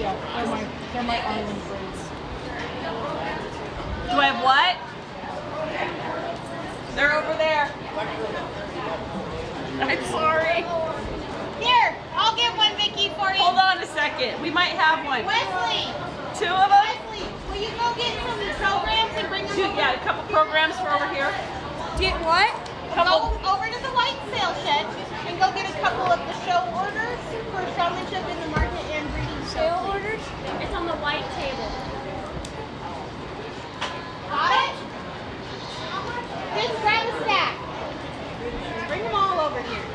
Yeah, they're my island braids. Do I have what? They're over there. I'm sorry. Here, I'll get one, Vicky, for you. Hold on a second. We might have one. Wesley. 2 of them? Wesley, will you go get some programs and bring them over? Yeah, a couple programs for over here. Get what? Couple. Go over to the white sale shed and go get a couple of the show orders for showmanship in the market and breeding show orders. It's on the white table. Got it? Just grab a stack. Bring them all over here.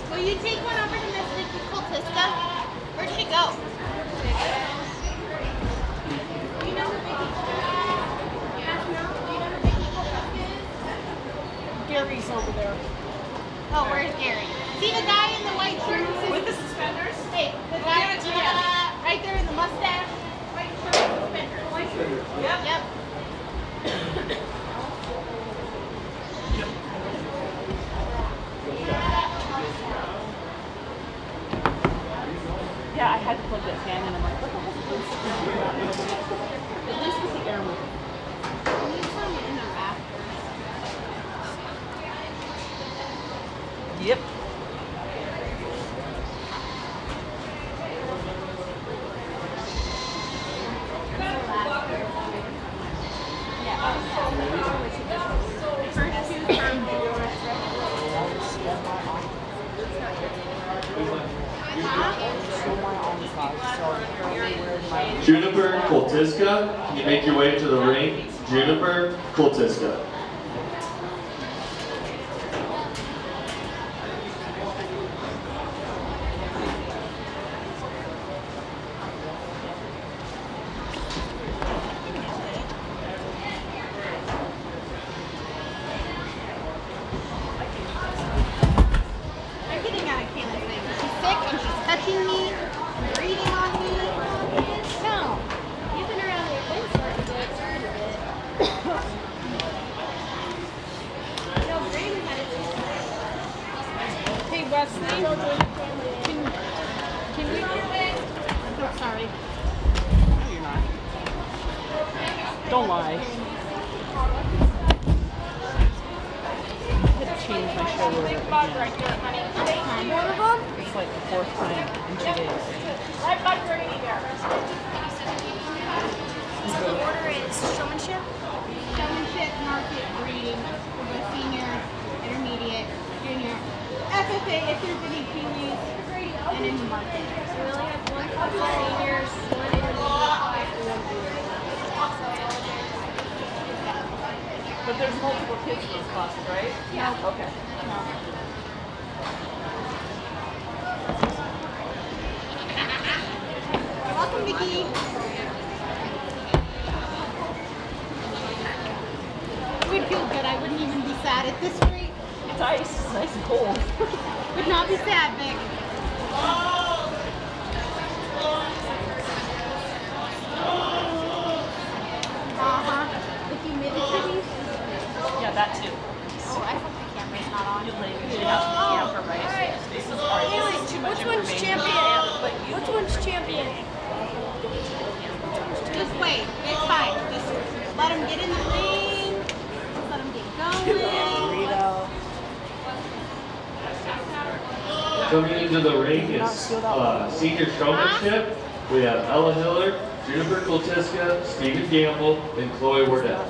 Will you take one over to Miss Vicky Coltiska? Where'd she go? You know who Vicky Gary's over there. Oh, where's Gary? See the guy in the white shirt? With the suspenders? Hey, the guy right there in the mustache, white shirt, suspenders. Yep. Yep. Yeah, I had to plug that fan in. I'm like, what the heck is this? At least with the air moving. Yep. Juniper, Coltiska, can you make your way to the ring? Juniper, Coltiska. I'm getting out of Kayla's thing. She's sick and she's touching me, breathing on me. No. You've been around the events for a bit. No, Brandon had it. Hey, Wesley, can we Oh, sorry. No, you're not. Don't lie. I had to change my shoulder again. One of them? It's like the 4th time in 2 days. Right by Brady there. So the order is showmanship. Showmanship, market, breeding, for the senior, intermediate, junior, FFA, if there's any Pee-wees, and in the market. So we only have one for seniors, one intermediate, and one junior. But there's multiple kids in those classes, right? Yeah. Okay. Welcome, Vicky. It would feel good. I wouldn't even be sad at this rate. It's ice. It's nice and cold. Would not be sad, Vic. The humidity. Yeah, that too. Oh, I hope the camera's not on. You should have the camera, right? This is hard. This is too much Which one's information. champion? But you Which one's champion? Just wait. It's fine. Just let them get in the ring. Just let them get going. Coming into the ring is senior showmanship. We have Ella Hiller, Juniper Coltiska, Stephen Gamble, and Chloe Wardell.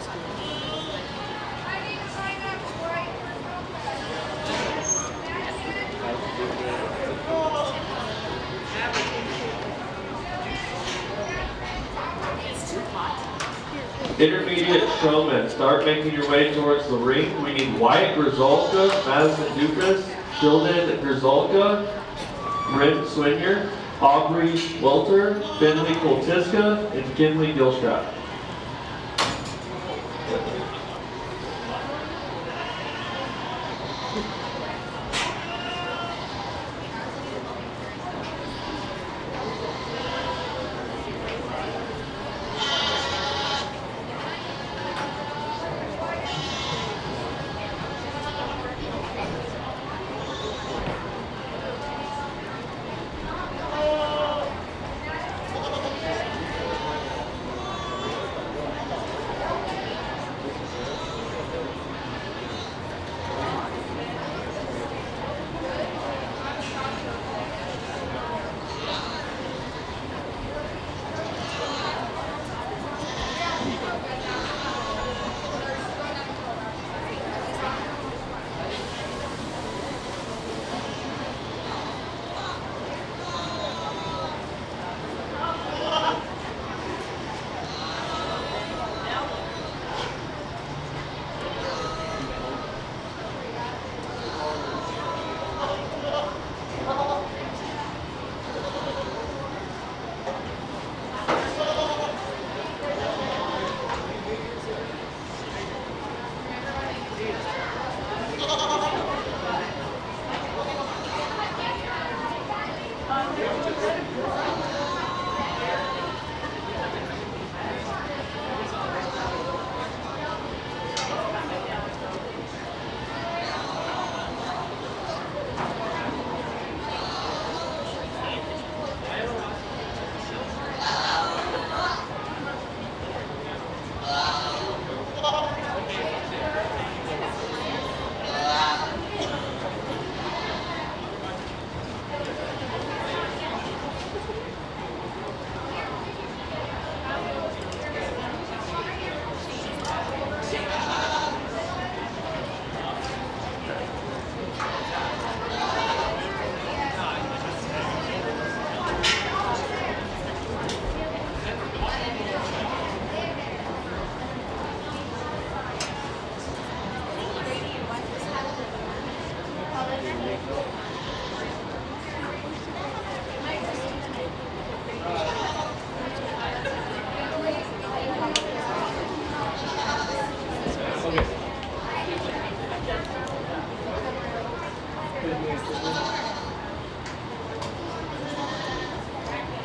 Intermediate showmen, start making your way towards the ring. We need Wyatt Grisolka, Madison Dukas, Sheridan Grzalka, Brent Swinier, Aubrey Welter, Finley Koltiska, and Kinley Gilstrap.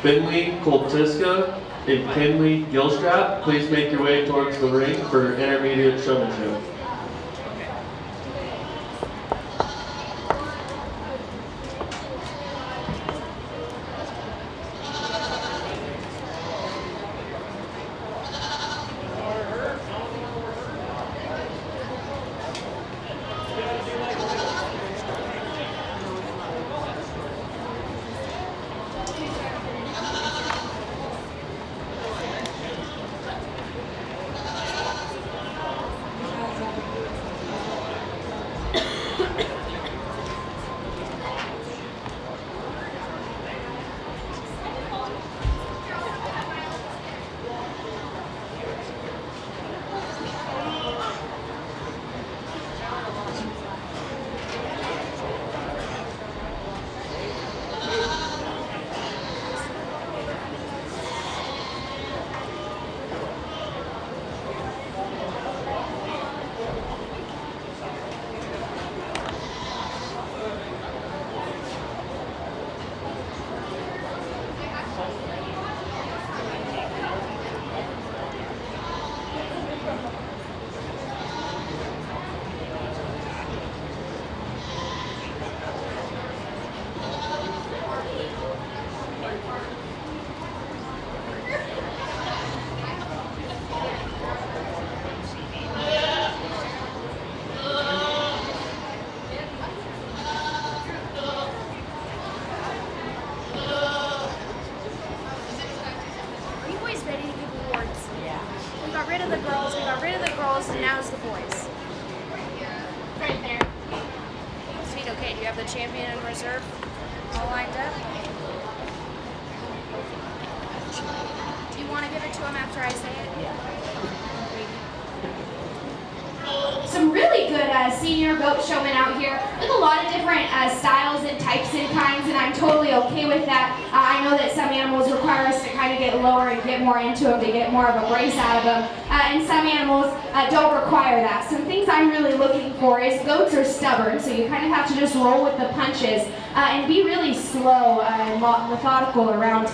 Finley Koltiska and Kinley Gilstrap, please make your way towards the ring for intermediate showmanship. And now it's the boys. Right there. Sweet, okay, do you have the champion and reserve all lined up? Do you want to give it to him after I say it? Some really good senior goat showmen out here with a lot of different styles and types and kinds, and I'm totally okay with that. I know that some animals require us to kind of get lower and get more into them to get more of a brace out of them, and some animals don't require that. Some things I'm really looking for is goats are stubborn, so you kind of have to just roll with the punches and be really slow and methodical around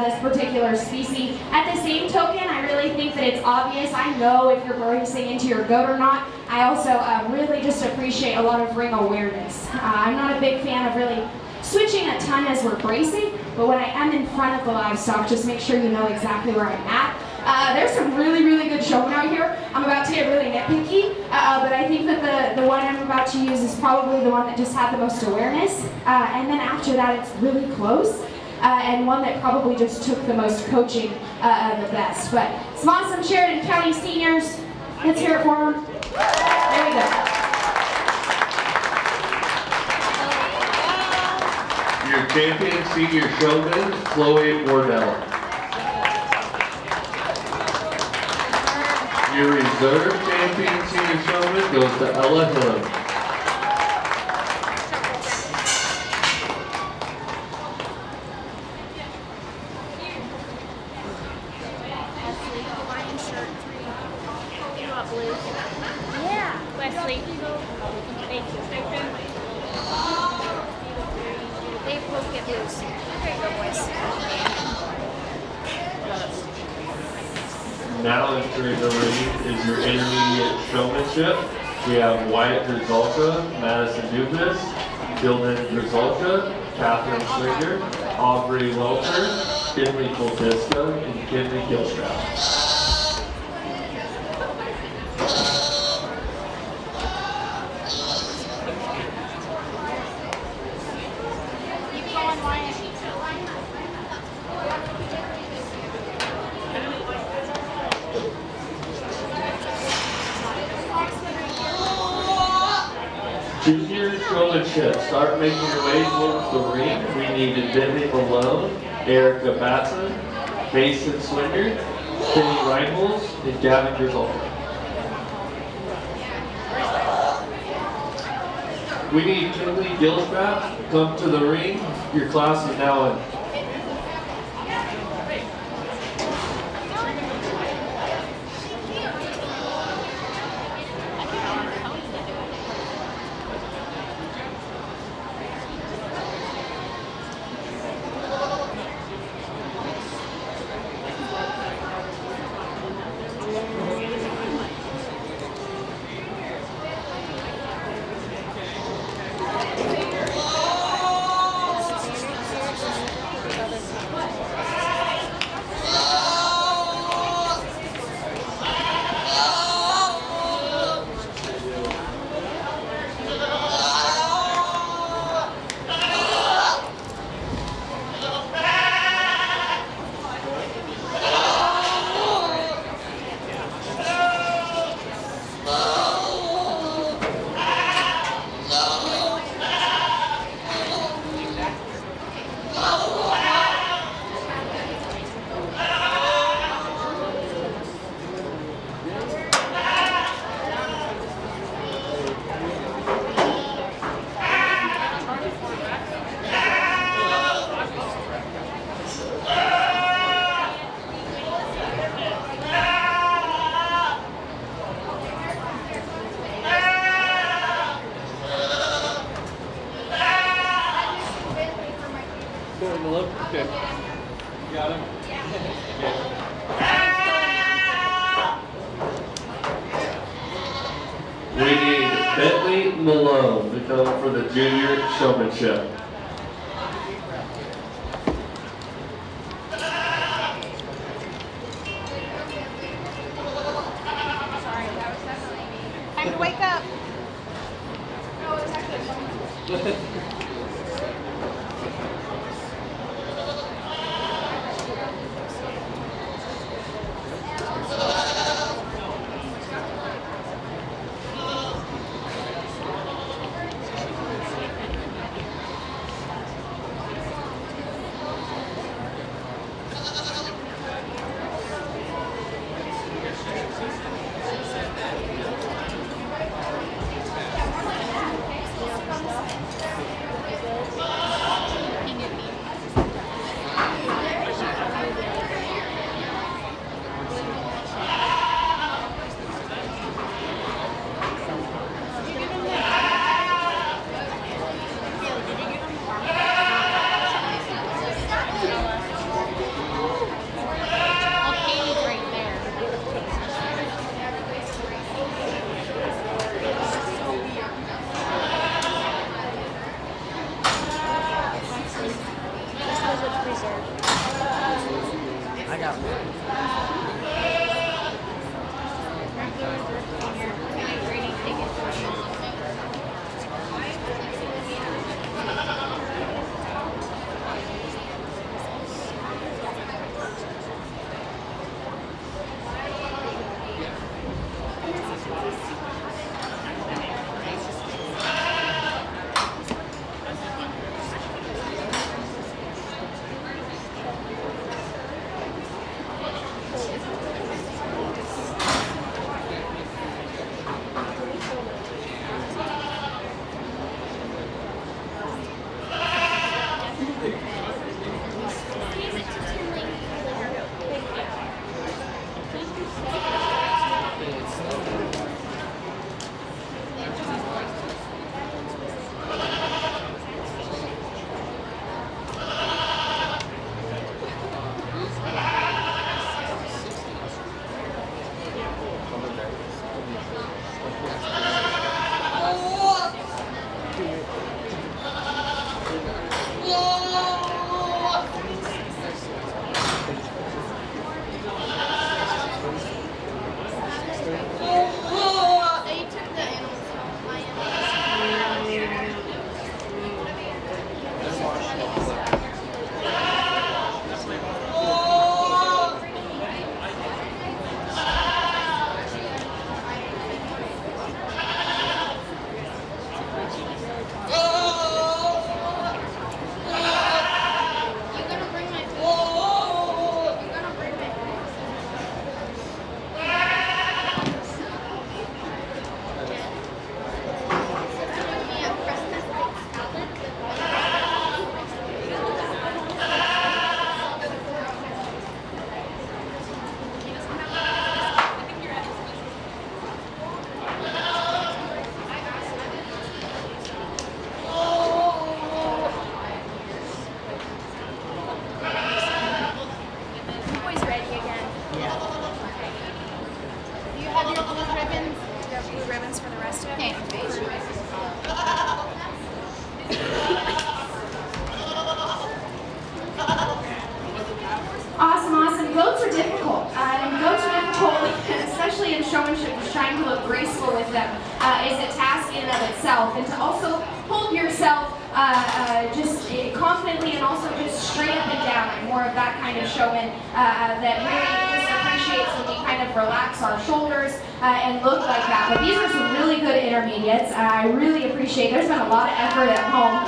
this particular species. At the same token, I really think that it's obvious. I know if you're bracing into your goat or not. I also really just appreciate a lot of ring awareness. I'm not a big fan of really switching a ton as we're bracing, but when I am in front of the livestock, just make sure you know exactly where I'm at. There's some really, really good showmen out here. I'm about to get really nitpicky, but I think that the one I'm about to use is probably the one that just had the most awareness. And then after that, it's really close, and one that probably just took the most coaching the best. But some awesome Sheridan County seniors. Let's hear it for them. There we go. Your champion senior showman, Chloe Wardell. Your reserve champion senior showman goes to Ella Hiller. Yeah. Wesley. Thank you. They both get loose. There you go, boys. Now entering the ring is your intermediate showmanship. We have Wyatt Grzalka, Madison Dubas, Dylan Grzalka, Catherine Swinger, Aubrey Welter, Kinley Koltiska, and Kinley Gilstrap. Junior showmanship. Start making your way towards the ring. We need Bentley Malone, Erica Batson, Mason Swinger, Kenny Reinholz, and Gavin Grzalka. We need Kinley Gilstrap to come to the ring. Your class is now in. Okay. You got him? We need Bentley Malone to come for the junior showmanship. Time to wake up. just confidently and also just straight up and down. I'm more of that kind of showman that really just appreciates when we kind of relax our shoulders and look like that. But these are some really good intermediates. I really appreciate. There's been a lot of effort at home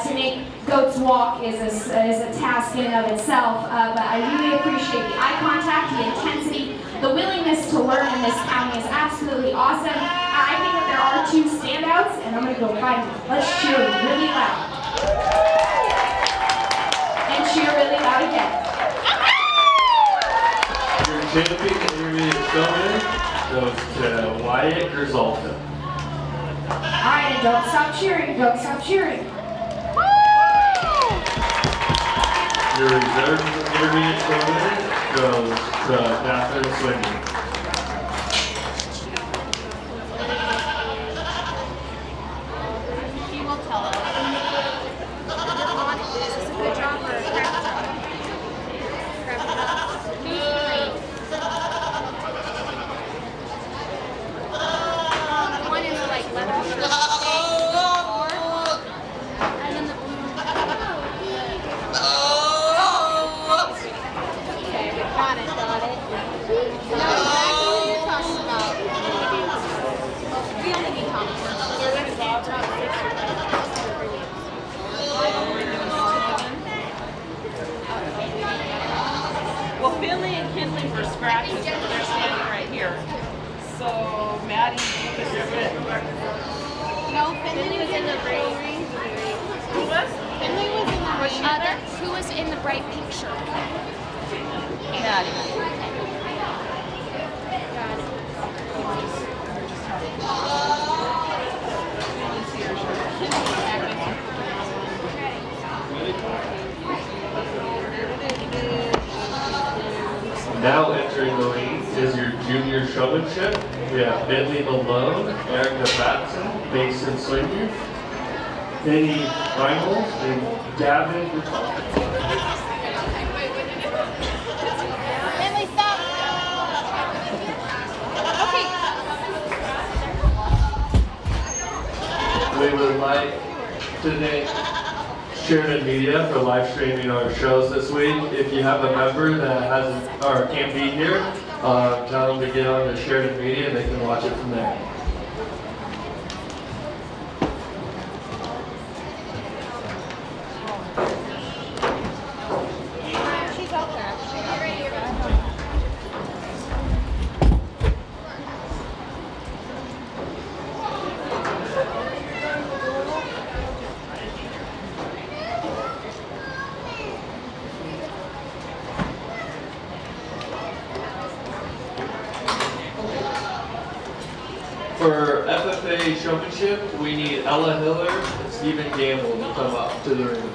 to make goats walk is a task in and of itself. But I really appreciate the eye contact, the intensity, the willingness to learn in this county is absolutely awesome. I think that there are two standouts, and I'm going to go find them. Let's cheer really loud. And cheer really loud again. Your champion intermediate showman goes to Wyatt Grizzalta. Alright, and don't stop cheering, don't stop cheering. Your reserve intermediate showman goes to Catherine Swindon. She will tell us. Is this a good job or a crap job? Crap job. The one in the like leather shirt. And then the blue. Okay, got it. You know exactly what you're talking about. We only need Well, Finley and Kinley were scratches, but they're standing right here. So Maddie is good. No, Finley was in the bright. Who was? Finley was in the bright. Who was in the bright pink shirt? Maddie. Now entering the ring is your junior showmanship. We have Bentley Malone, Erica Batson, Mason Slinger, Penny Reynolds, and Gavin Bertolli. Finley, stop. Okay. We would like to thank Sheridan Media for live streaming our shows this week. If you have a member that hasn't or can't be here, tell them to get on to Sheridan Media and they can watch it from there. She's out there. For FFA showmanship, we need Ella Hiller and Stephen Gamble to come up to the ring.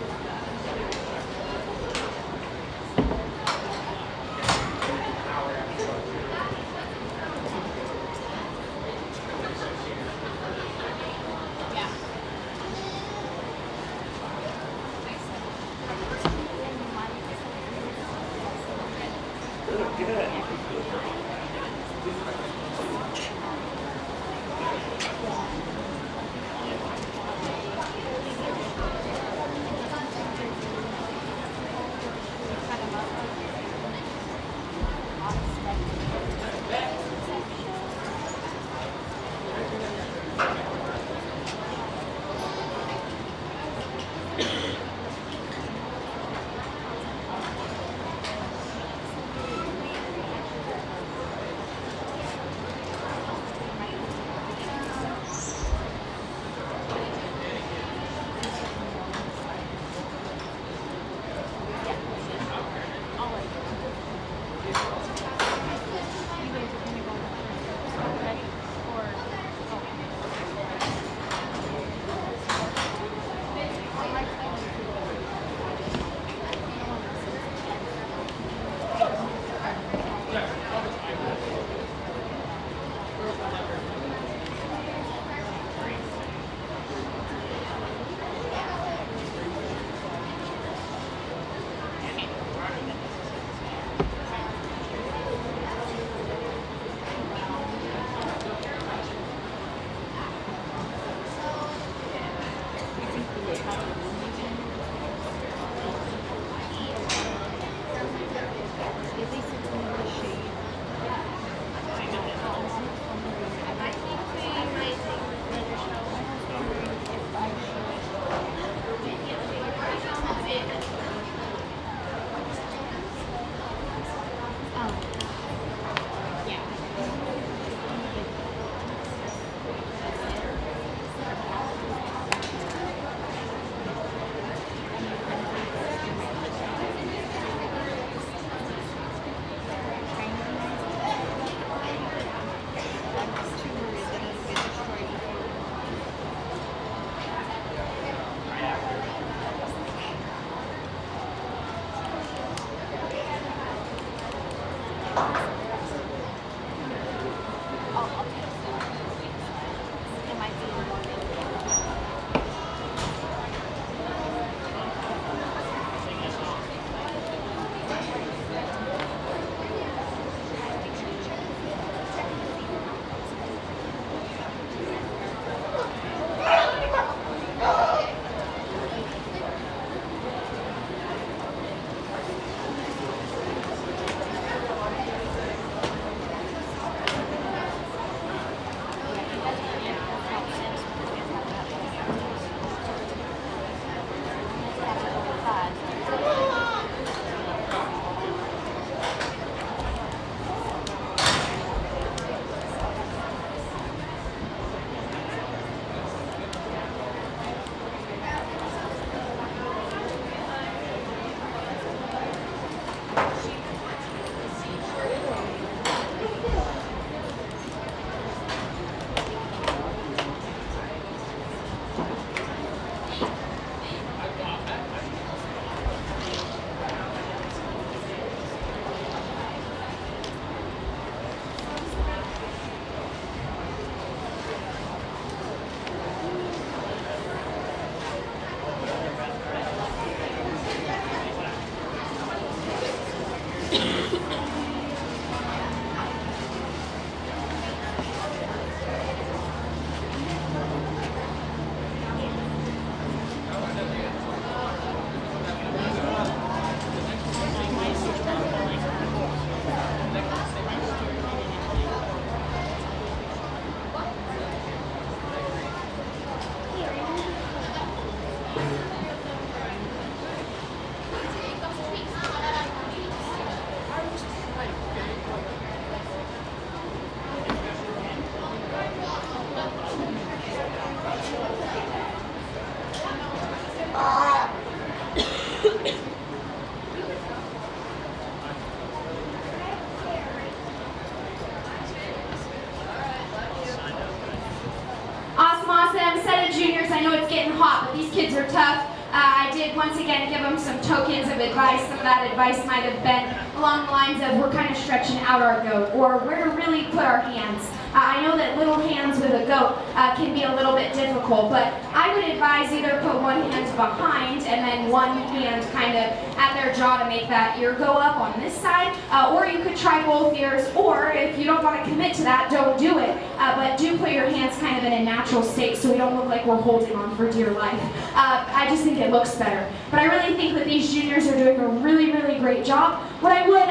I know it's getting hot, but these kids are tough. I did once again give them some tokens of advice. Some of that advice might have been along the lines of we're kind of stretching out our goat, or where to really put our hands. I know that little hands with a goat can be a little bit difficult, but I would advise either put one hand behind and then one hand kind of at their jaw to make that ear go up on this side, or you could try both ears, or if you don't want to commit to that, don't do it, but do put your hands kind of in a natural state so we don't look like we're holding on for dear life. I just think it looks better. But I really think that these juniors are doing a really, really great job. What I would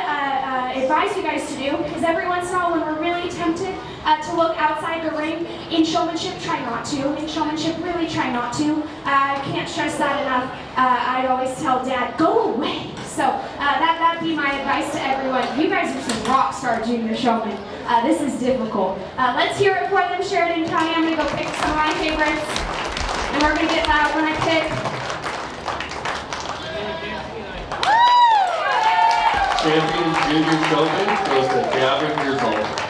advise you guys to do is every once in a while when we're really tempted to look outside the ring, in showmanship, try not to. In showmanship, really try not to. I can't stress that enough. I'd always tell Dad, go away. So that'd be my advice to everyone. You guys are some rock star junior showmen. This is difficult. Let's hear it for them, Sheridan County. I'm going to go pick some of my favorites. And we're going to get loud when I pick. Champion junior showman goes to Gavin years old.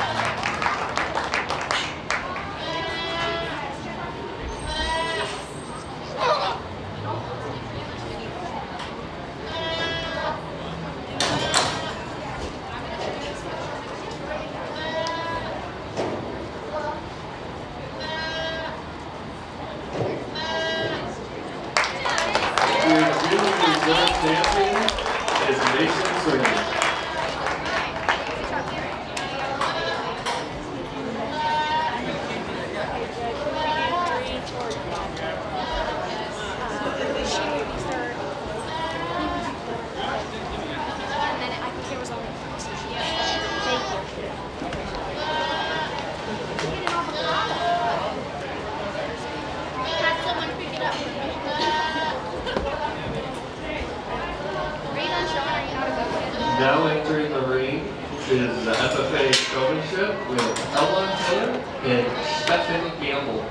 Now entering the ring is the FFA showmanship with Ella Miller and Stephen Gamble.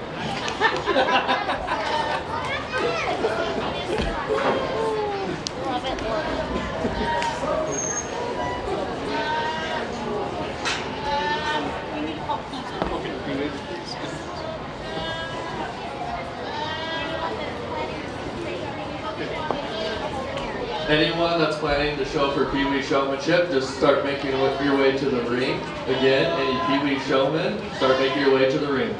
Anyone that's planning to show for Pee Wee showmanship, just start making your way to the ring. Again, any Pee Wee showmen, start making your way to the ring.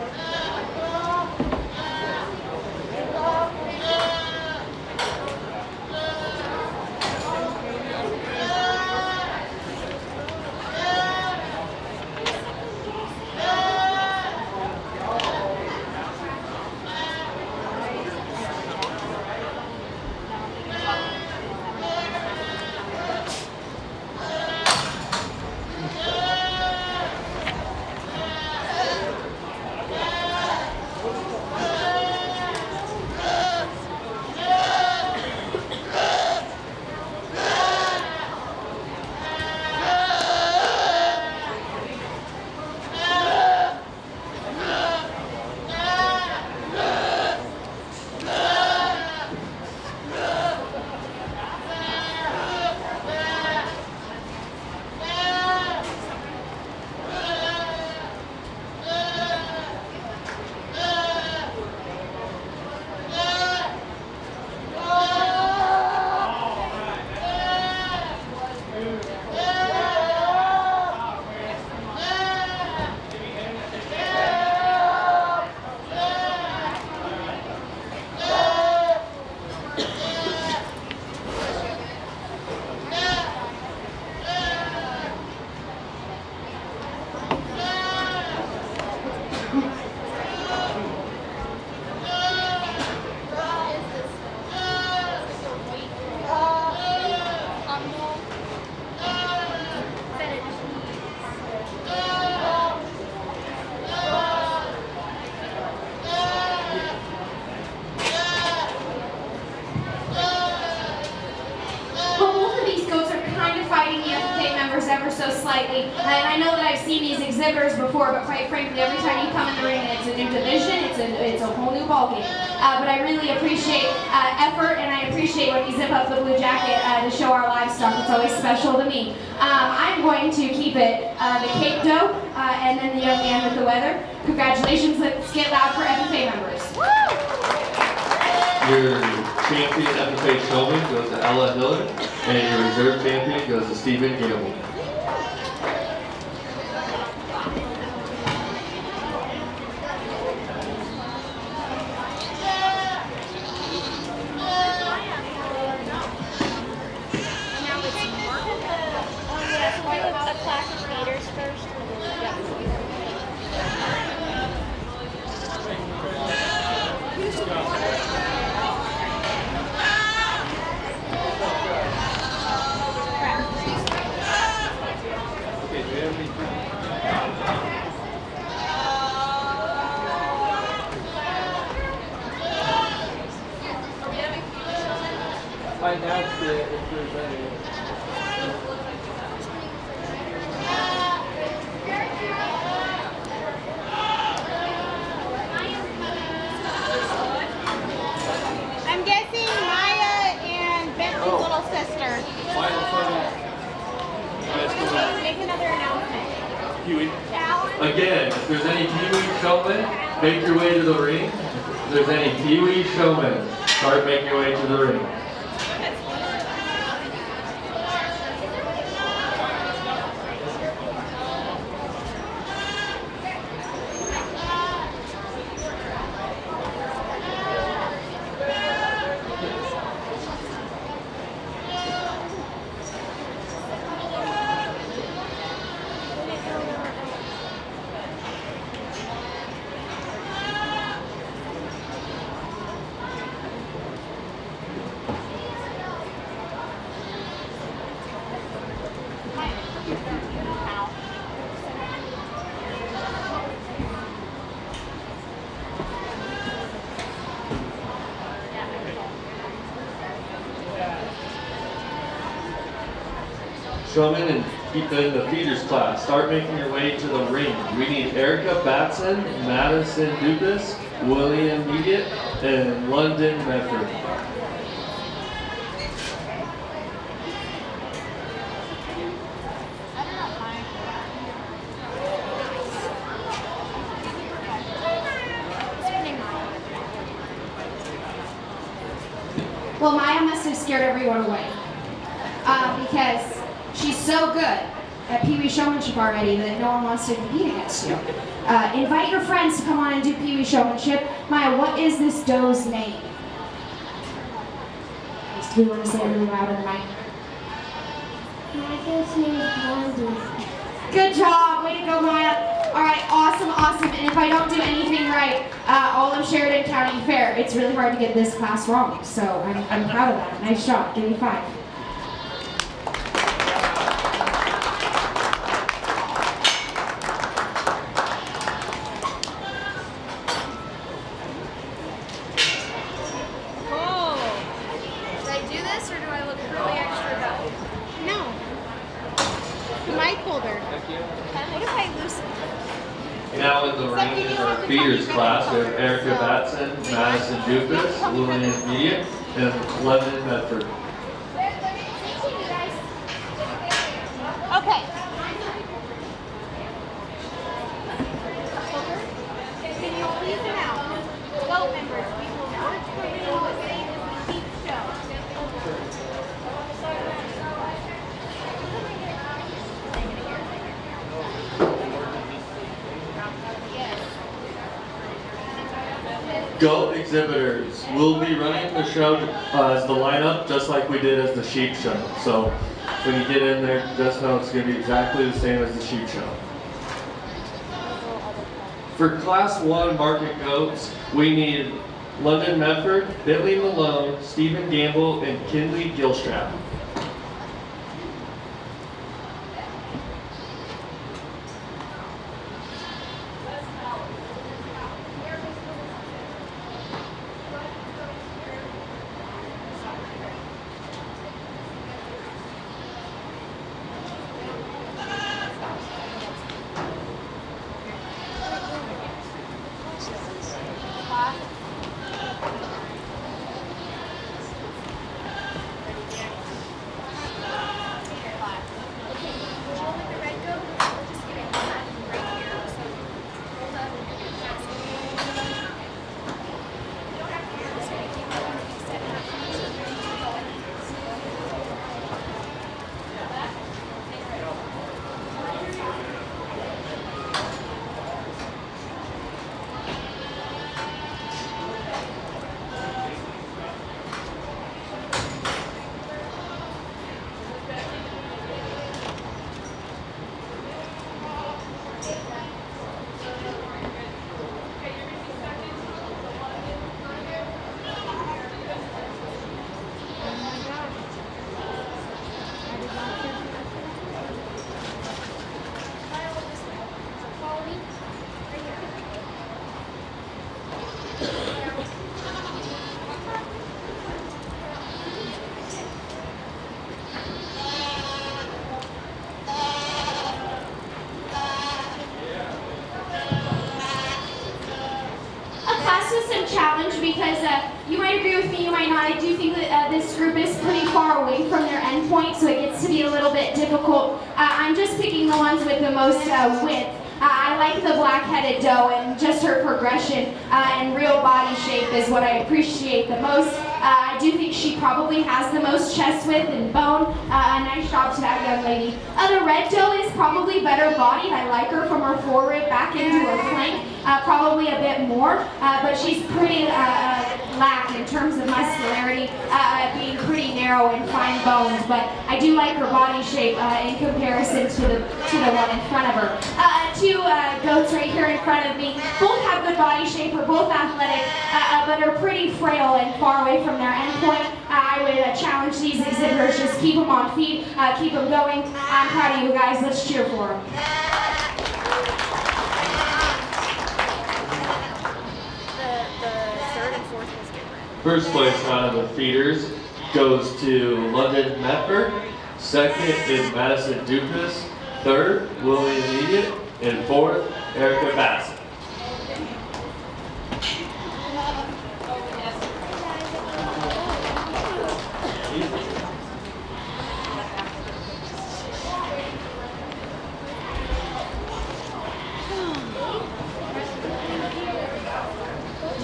Ever so slightly, and I know that I've seen these exhibitors before, but quite frankly, every time you come in the ring, it's a new division, it's a whole new ballgame. But I really appreciate effort, and I appreciate when you zip up the blue jacket to show our livestock. It's always special to me. I'm going to keep it the Cape Doe, and then the young man with the weather. Congratulations, let's get loud for FFA members. Your champion FFA showman goes to Ella Hiller, and your reserve champion goes to Stephen Gamble. I announced it if there's any. I'm guessing Maya and Bets's little sister. Make another announcement. Huey. Again, if there's any Pee Wee showmen, make your way to the ring. If there's any Pee Wee showmen, start making your way to the ring. Showman and keep in the feeders class. Start making your way to the ring. We need Erica Batson, Madison Dupas, William Mediate, and London Medford. Well, Maya must have scared everyone away because she's so good at Pee Wee showmanship already that no one wants to compete against you. Invite your friends to come on and do Pee Wee showmanship. Maya, what is this doe's name? Do we want to say it really loud in the mic? My first name is Blondie. Good job, way to go, Maya. All right, awesome, awesome. And if I don't do anything right, all of Sheridan County Fair, it's really hard to get this class wrong. So I'm proud of that. Nice job. Give me 5. Should I do this or do I look really extra dumb? No. The mic holder. What if I loosen it? Now in the ring is our feeders class. We have Erica Batson, Madison Dupas, William Mediate, and London Medford. Okay. Can you please announce, vote members, we will not reveal the same as we keep show. Goat exhibitors. We'll be running the show as the lineup just like we did as the sheep show. So when you get in there, just know it's going to be exactly the same as the sheep show. For Class 1 market goats, we need London Medford, Bentley Malone, Stephen Gamble, and Kinley Gilstrap. Challenge because you might agree with me, you might not. I do think that this group is pretty far away from their endpoint, so it gets to be a little bit difficult. I'm just picking the ones with the most width. I like the black-headed doe and just her progression and real body shape is what I appreciate the most. I do think she probably has the most chest width and bone. A nice job to that young lady. The red doe is probably better bodied. I like her from her forerib back into her flank. Probably a bit more, but she's pretty lack in terms of muscularity, being pretty narrow and fine boned. But I do like her body shape in comparison to the one in front of her. Two goats right here in front of me. Both have good body shape. Are both athletic, but are pretty frail and far away from their endpoint. I would challenge these exhibitors. Just keep them on feet, keep them going. I'm proud of you guys. Let's cheer for them. First place out of the feeders goes to London Medford, Second is Madison Dukas. Third, Willie Immediate. And fourth, Erica Bassett.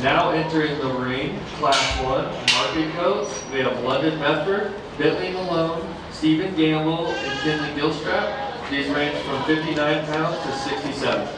Now entering the ring, Class 1, market coats, we have London Medford, Bentley Malone, Stephen Gamble, and Kinley Gilstrap. These range from 59 pounds to 67.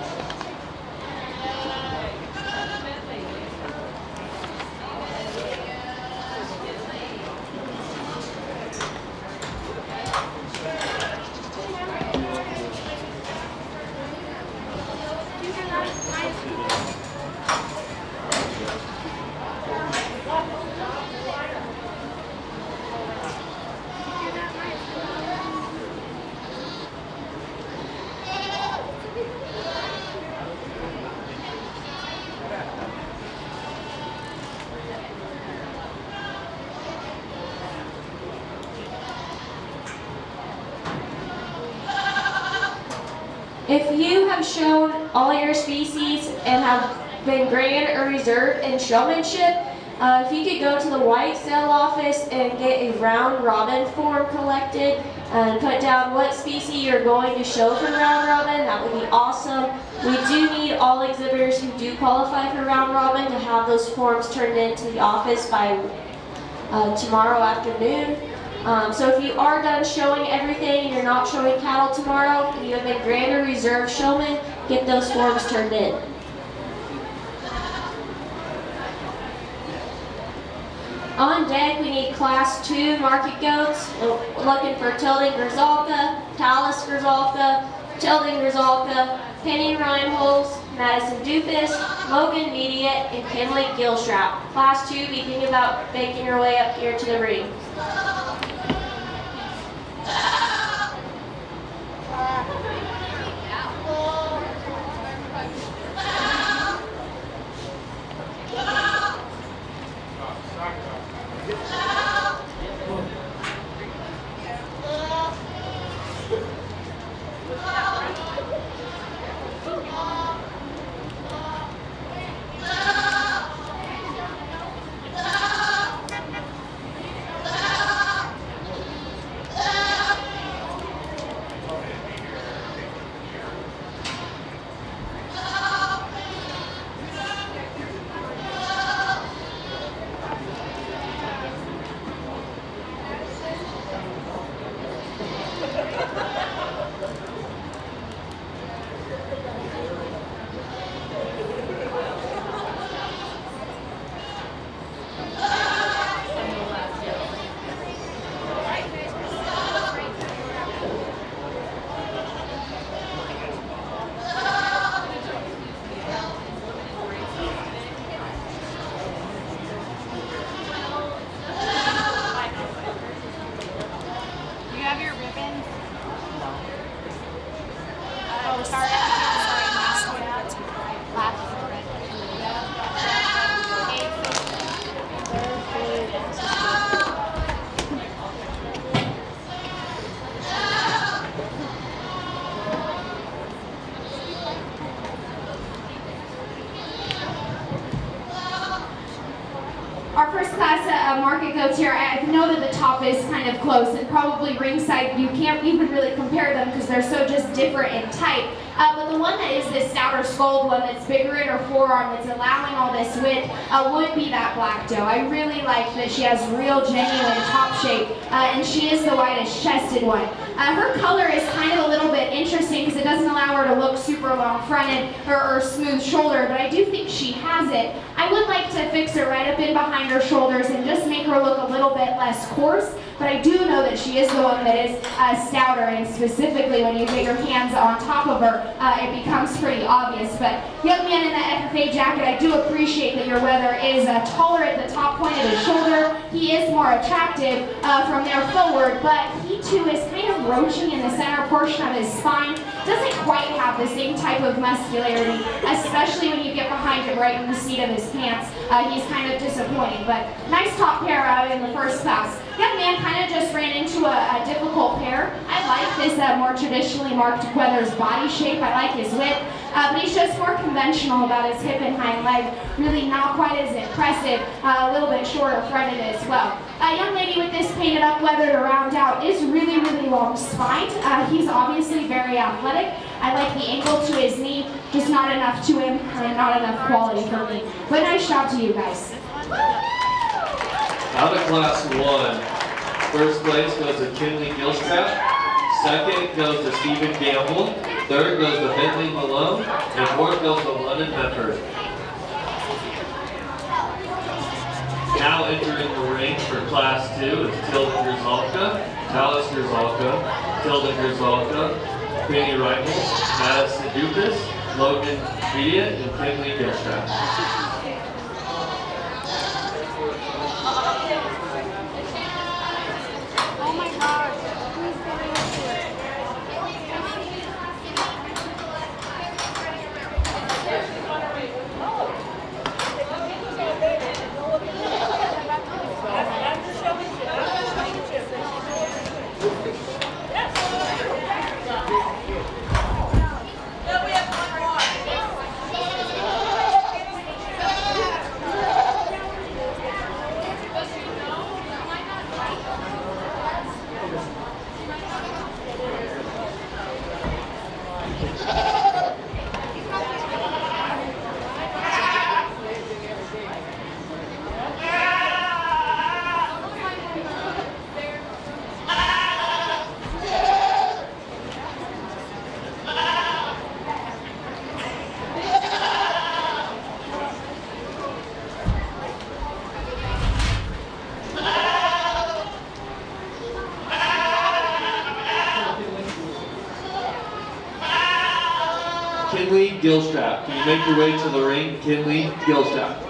If you have shown all your species and have been graded or reserved in showmanship, if you could go to the white sale office and get a round robin form collected and put down what species you're going to show for round robin, that would be awesome. We do need all exhibitors who do qualify for round robin to have those forms turned into the office by tomorrow afternoon. So if you are done showing everything and you're not showing cattle tomorrow, and you have been grand or reserve showman, get those forms turned in. On deck, we need Class 2 market goats. We're looking for Tilding Grizzalka, Talus Grizzalka, Tilding Grizzalka, Penny Reinholz, Madison Dupas, Logan Mediate, and Kinley Gilstrap. Class 2, be thinking about making your way up here to the ring. Our first class market goats here, I know that the top is kind of close, and probably ringside you can't even really compare them because they're so just different in type. But the one that is this stouter skulled one that's bigger in her forearm, that's allowing all this width, would be that black doe. I really like that she has real genuine top shape, and she is the widest chested one. Her color is kind of a little bit interesting because it doesn't allow her to look super long fronted or smooth shoulder, but I do think she has it. I would like to fix her right up in behind her shoulders and just make her look a little bit less coarse, but I do know that she is the one that is stouter, and specifically when you get your hands on top of her, it becomes pretty obvious. But young man in that FFA jacket, I do appreciate that your leather is taller at the top point of his shoulder. He is more attractive from there forward, but he too is kind of roaching in the center portion of his spine. doesn't quite have the same type of muscularity, especially when you get behind him right in the seat of his pants. He's kind of disappointing, but nice top pair out in the first class. Young man kind of just ran into a difficult pair. I like this more traditionally marked Weathers body shape. I like his width, but he's just more conventional about his hip and hind leg. Really not quite as impressive, a little bit shorter fronted as well. A young lady with this painted up leather to round out is really, really long spined. He's obviously very athletic. I like the angle to his knee, just not enough to him, not enough quality for me. But nice job to you guys. Out of class 1, first place goes to Kinley Gilstrap, second goes to Stephen Gamble, third goes to Bentley Malone, and fourth goes to London Bedford. Now entering the ring for class 2 is Tilden Grzalka, Alice Grzalka, Tilden Grzalka, Penny Reimel, Madison Dupas, Logan Vidia, and Kinley Gilstrap. Oh my gosh, who's going into it? Kinley Gilstrap. Can you make your way to the ring? Kinley Gilstrap.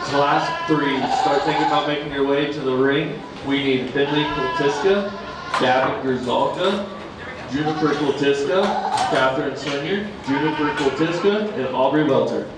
Class 3, start thinking about making your way to the ring. We need Finley Kultiska, Gavin Grzalka, Juniper Kultiska, Catherine Swiniard, Juniper Kultiska, and Aubrey Welter.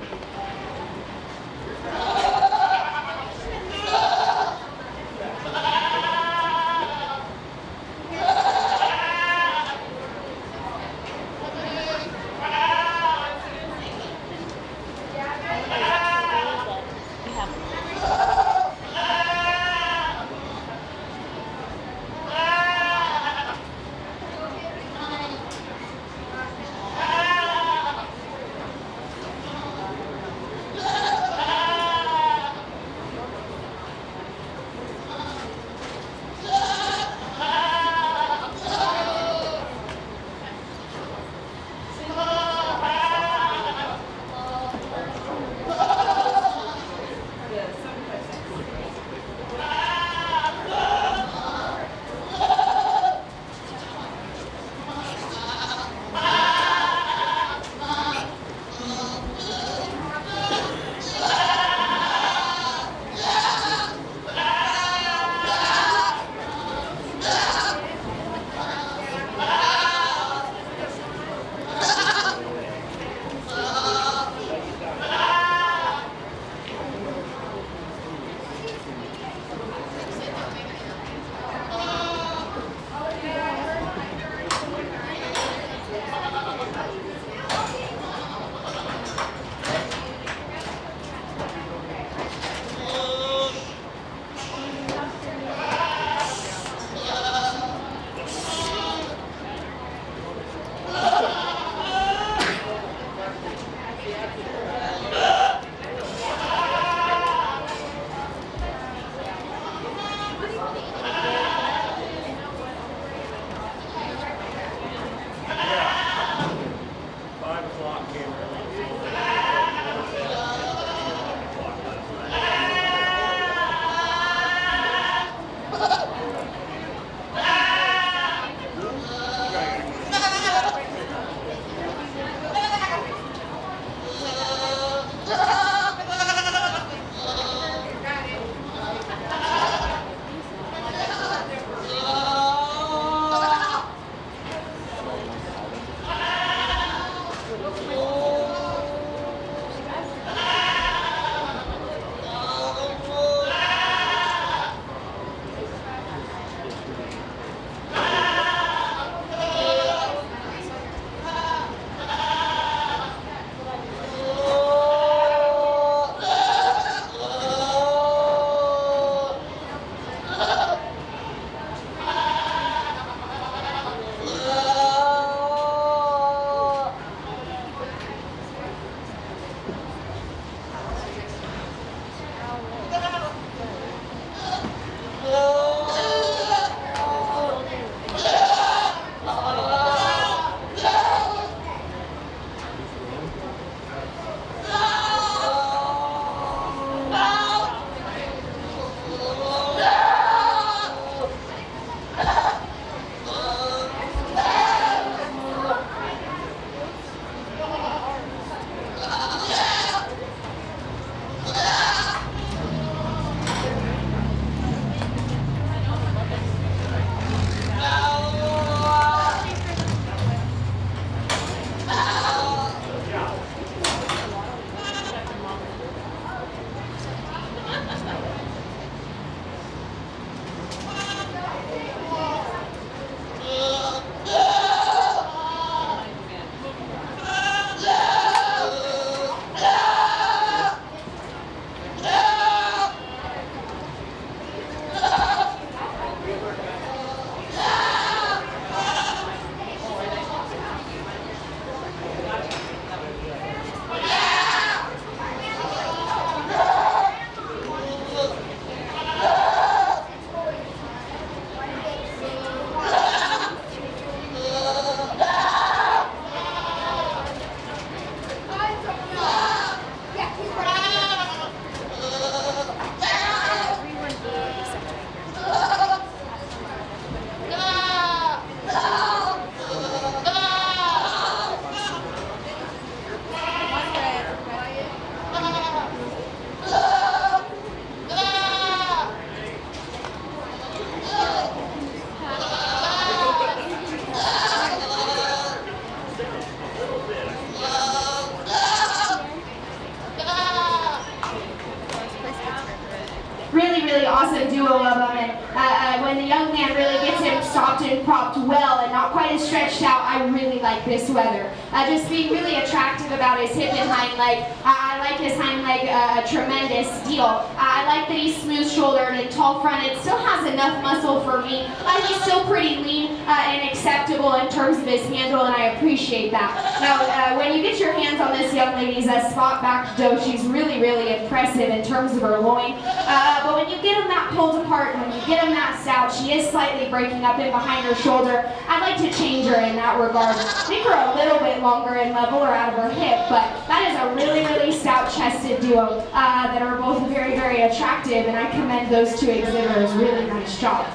propped and propped well and not quite as stretched out, I really like this weather. Just being really attractive about his hip and hind leg. I like his hind leg a tremendous deal. I like that he's smooth-shouldered and tall-fronted, still has enough muscle for me. He's still pretty lean and acceptable in terms of his handle, and I appreciate that. Now, when you get your hands on this young lady's spot-backed doe, she's really, really impressive in terms of her loin. But when you get him that pulled apart, when you get him that stout, she is slightly breaking up in behind her shoulder. I'd like to change her in that regard. Make her a little bit longer and leveler out of her hip, but that is a really, really stout-chested duo that are both very, very attractive, and I commend those two exhibitors. Really nice job.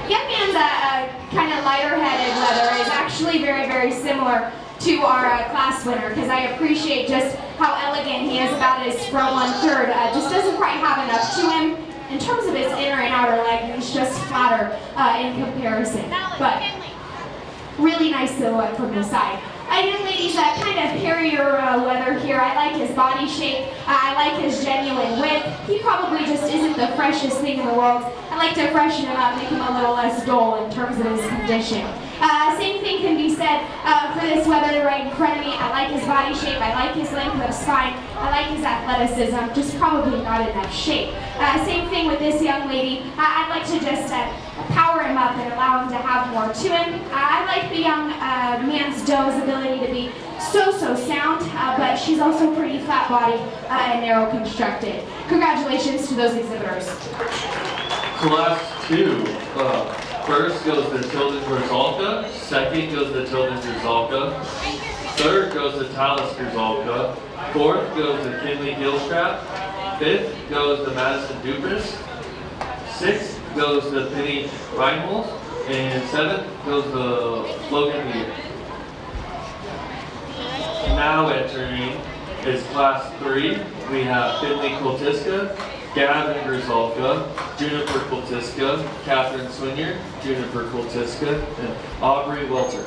Young man's kind of lighter-headed leather is actually very, very similar to our class winner, because I appreciate just how elegant he is about his front 1/3. Just doesn't quite have enough to him. In terms of his inner and outer leg, he's just flatter in comparison. But really nice silhouette from the side. Young ladies, kind of carrier leather here. I like his body shape. I like his genuine width. He probably just isn't the freshest thing in the world. I like to freshen him up, make him a little less dull in terms of his condition. Same thing can be said for this weather right in front of me. I like his body shape. I like his length of spine. I like his athleticism, just probably not enough shape. Same thing with this young lady. I'd like to just power him up and allow him to have more to him. I like the young man's doe's ability to be so sound, but she's also pretty flat bodied and narrow constructed. Congratulations to those exhibitors. Class 2. First goes to Tilden Grzalka, second goes to Tilden Grzalka, third goes to Talus Grzalka, fourth goes to Kinley Gilstrap, fifth goes to Madison Dubras, sixth goes to Penny Reinholz, and seventh goes to Logan Lear. Now entering is Class 3. We have Finley Koltiska, Gavin Grzalka, Juniper Koltiska, Catherine Swinier, Juniper Koltiska, and Aubrey Welter.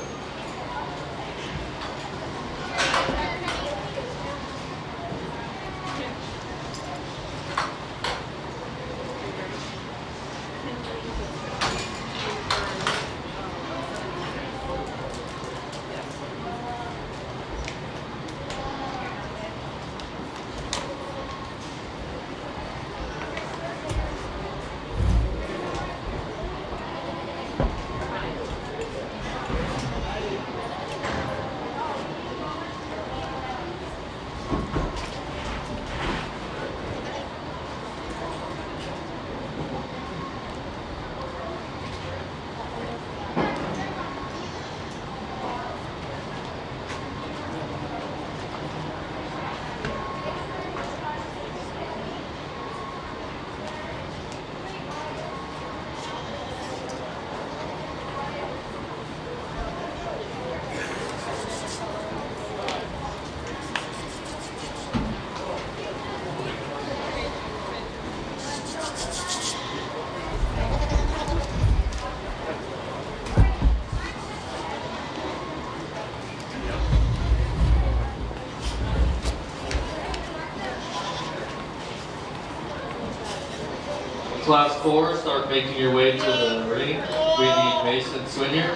Class 4, start making your way to the ring. We need Mason Swinier,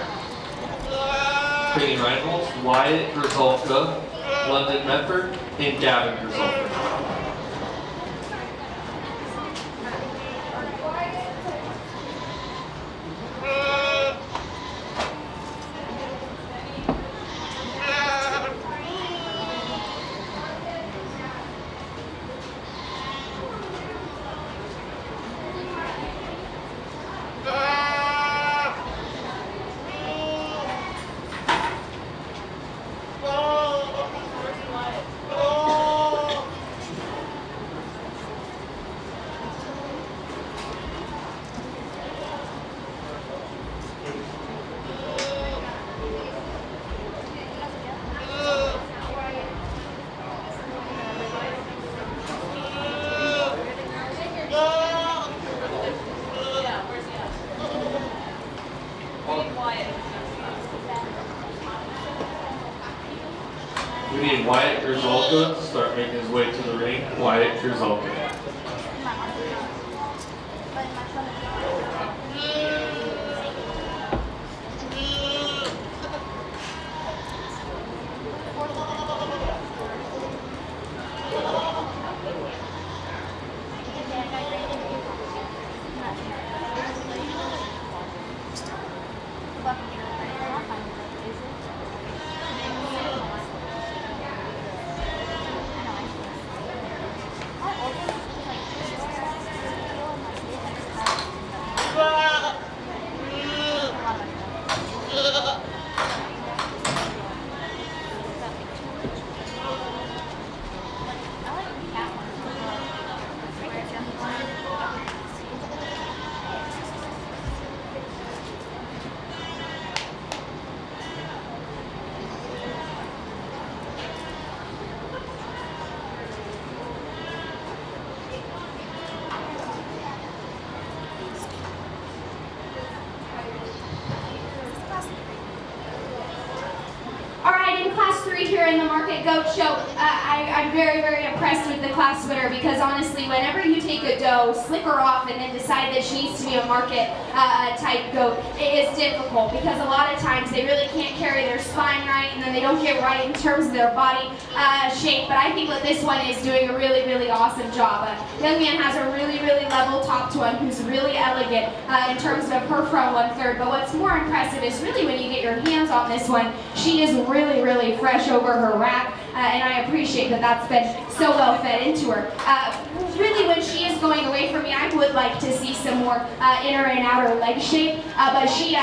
Penny Reinholz, Wyatt Grzalka, London Medford, and Gavin Grzalka. We need Wyatt Grzalka to start making his way to the ring. Wyatt Grzalka. 3 here in the Market Goat Show. I'm very, very impressed with the class winner because honestly, whenever you take a doe, slick her off, and then decide that she needs to be a market type goat, it is difficult because a lot of times they really can't carry their spine right, and then they don't get right in terms of their body shape. But I think that this one is doing a really, really awesome job. Young man has a really, really level top to one who's really elegant in terms of her front 1/3. But what's more impressive is really when you get your hands on this one, she is really, really fresh over her rack, and I appreciate that that's been so well fed into her. Really, when she is going away from me, I would like to see some more inner and outer leg shape, but she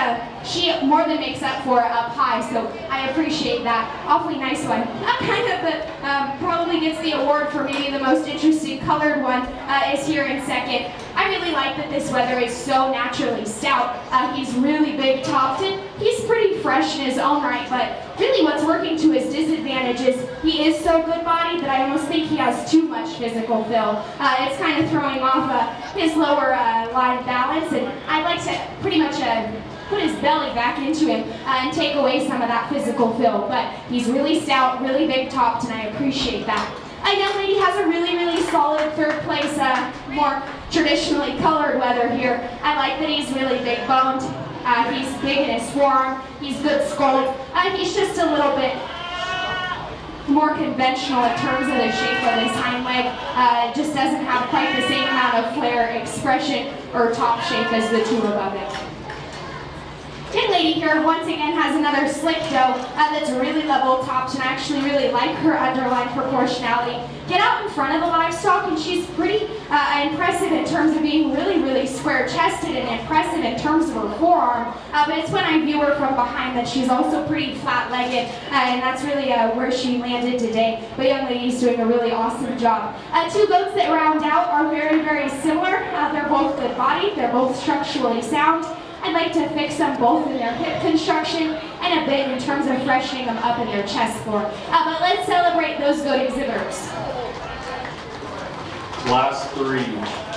more than makes up for it up high, so I appreciate that. Awfully nice one. Kind of the, probably gets the award for maybe the most interesting colored one is here in second. I really like that this wether is so naturally stout. He's really big topped, and he's pretty fresh in his own right, but really what's working to his disadvantage is he is so good bodied that I almost think he has too much physical fill. It's kind of throwing off his lower line balance, and I'd like to pretty much put his belly back into him and take away some of that physical fill. But he's really stout, really big topped, and I appreciate that. A young lady has a really, really solid 3rd place, more traditionally colored wether here. I like that he's really big boned. He's big in his forearm. He's good scold. He's just a little bit more conventional in terms of the shape of his hind leg. Just doesn't have quite the same amount of flair, expression, or top shape as the two above it. Young lady here once again has another slick doe that's really level topped, and I actually really like her underline proportionality. Get out in front of the livestock, and she's pretty impressive in terms of being really, really square chested and impressive in terms of her forearm. But it's when I view her from behind that she's also pretty flat legged, and that's really where she landed today. But young lady's doing a really awesome job. 2 goats that round out are very, very similar. They're both good bodied, they're both structurally sound. I'd like to fix them both in their hip construction and a bit in terms of freshening them up in their chest floor. But let's celebrate those good exhibitors. Class 3.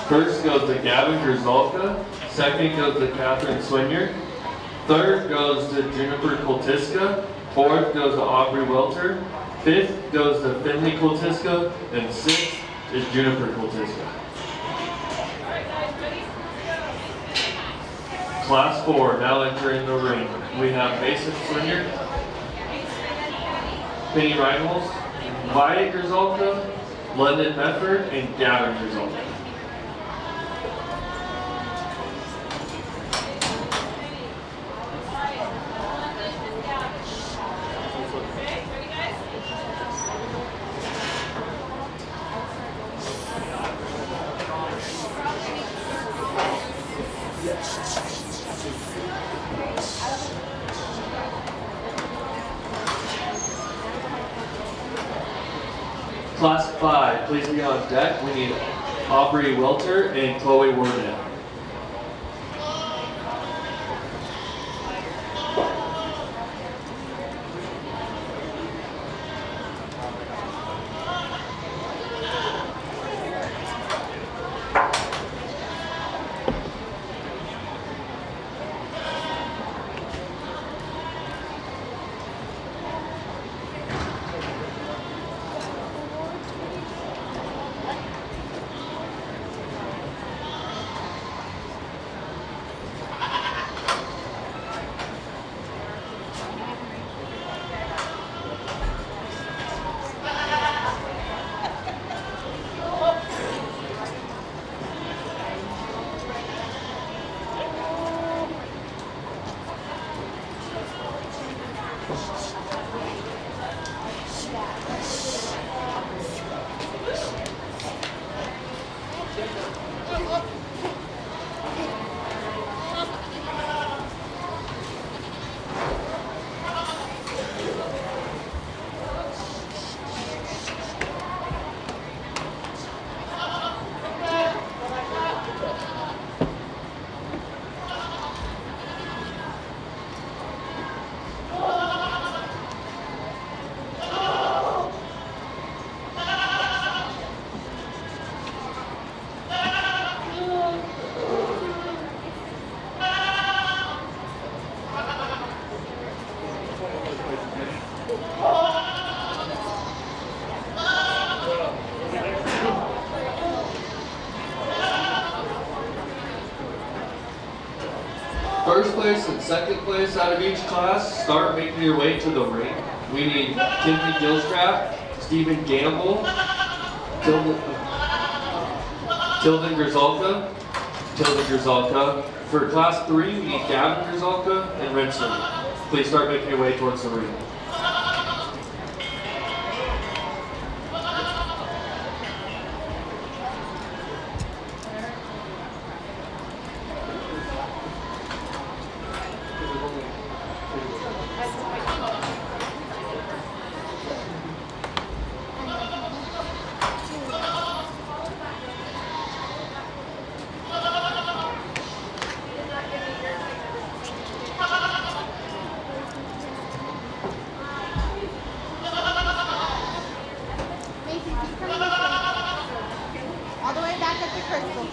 First goes to Gavin Grzalka. Second goes to Catherine Swinyer. Third goes to Juniper Koltiska. Fourth goes to Aubrey Welter. Fifth goes to Finley Koltiska. And sixth is Juniper Koltiska. Class 4, now entering the ring. We have Mason Swinyer, Penny Reinholz, Wyatt Grzalka, London Medford, and Gavin Grzalka. Class 5, please be on deck. We need Aubrey Welter and Chloe Warden. First place and second place out of each class, start making your way to the ring. We need Timothy Gilstrap, Stephen Gamble, Tilden Grzalka. For class 3, we need Gavin Grzalka and Renson. Please start making your way towards the ring. Mason, keep coming this way. All the way back up to Crystal.